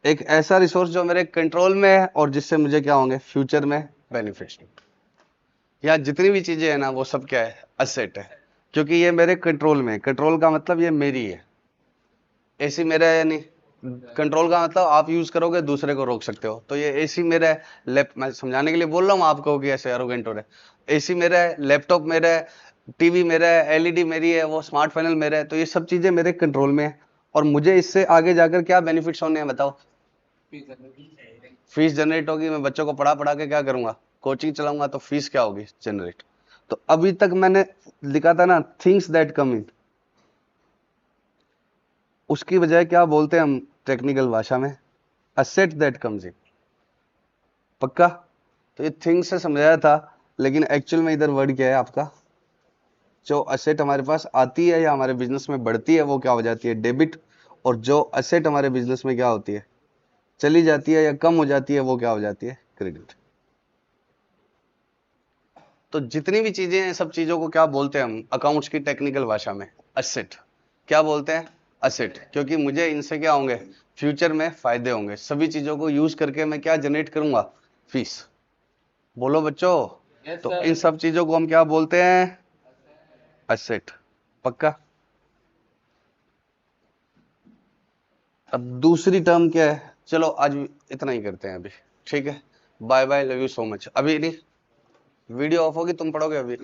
एक ऐसा रिसोर्स जो मेरे कंट्रोल में है और जिससे मुझे क्या होंगे फ्यूचर में बेनिफिट्स। या जितनी भी चीजें है ना वो सब क्या है? असेट है, क्योंकि ये मेरे कंट्रोल में है। कंट्रोल का मतलब ये मेरी है। एसी मेरा है या नहीं? कंट्रोल का मतलब आप यूज करोगे दूसरे को रोक सकते हो। तो ये एसी मेरा है, मैं समझाने के लिए बोल रहा हूँ आपको कि ऐसे एरोगेंट हो रहे। एसी मेरा है, लैपटॉप मेरा है, टीवी मेरा है, एलईडी मेरी है, वो स्मार्ट पैनल मेरा है। तो ये सब चीजें मेरे कंट्रोल में है और मुझे इससे आगे जाकर क्या बेनिफिट्स होने हैं बताओ? फीस जनरेट होगी। मैं बच्चों को पढ़ा पढ़ा के क्या करूंगा? कोचिंग चलाऊंगा, तो फीस क्या होगी? जनरेट। तो अभी तक मैंने लिखा था ना थिंग्स दैट कम इन, उसकी बजाय क्या बोलते हैं हम टेक्निकल भाषा में? Asset that comes in. पक्का? तो ये थिंग्स से समझाया था, लेकिन एक्चुअल में इधर वर्ड क्या है आपका? जो असेट हमारे पास आती है या हमारे बिजनेस में बढ़ती है वो क्या हो जाती है? डेबिट। और जो असेट हमारे बिजनेस में क्या होती है? चली जाती है या कम हो जाती है वो क्या हो जाती है? क्रेडिट। तो जितनी भी चीजें हैं सब चीजों को क्या बोलते हैं हम अकाउंट्स की टेक्निकल भाषा में? असेट। क्या बोलते हैं? असेट। क्योंकि मुझे इनसे क्या होंगे? फ्यूचर में फायदे होंगे। सभी चीजों को यूज करके मैं क्या जनरेट करूंगा? फीस। बोलो बच्चों। तो इन सब चीजों को हम क्या बोलते हैं? असेट। पक्का? अब दूसरी टर्म क्या है? चलो आज इतना ही करते हैं अभी, ठीक है? Bye bye, love you so much. अभी नहीं, वीडियो ऑफ होगी, तुम पढ़ोगे अभी।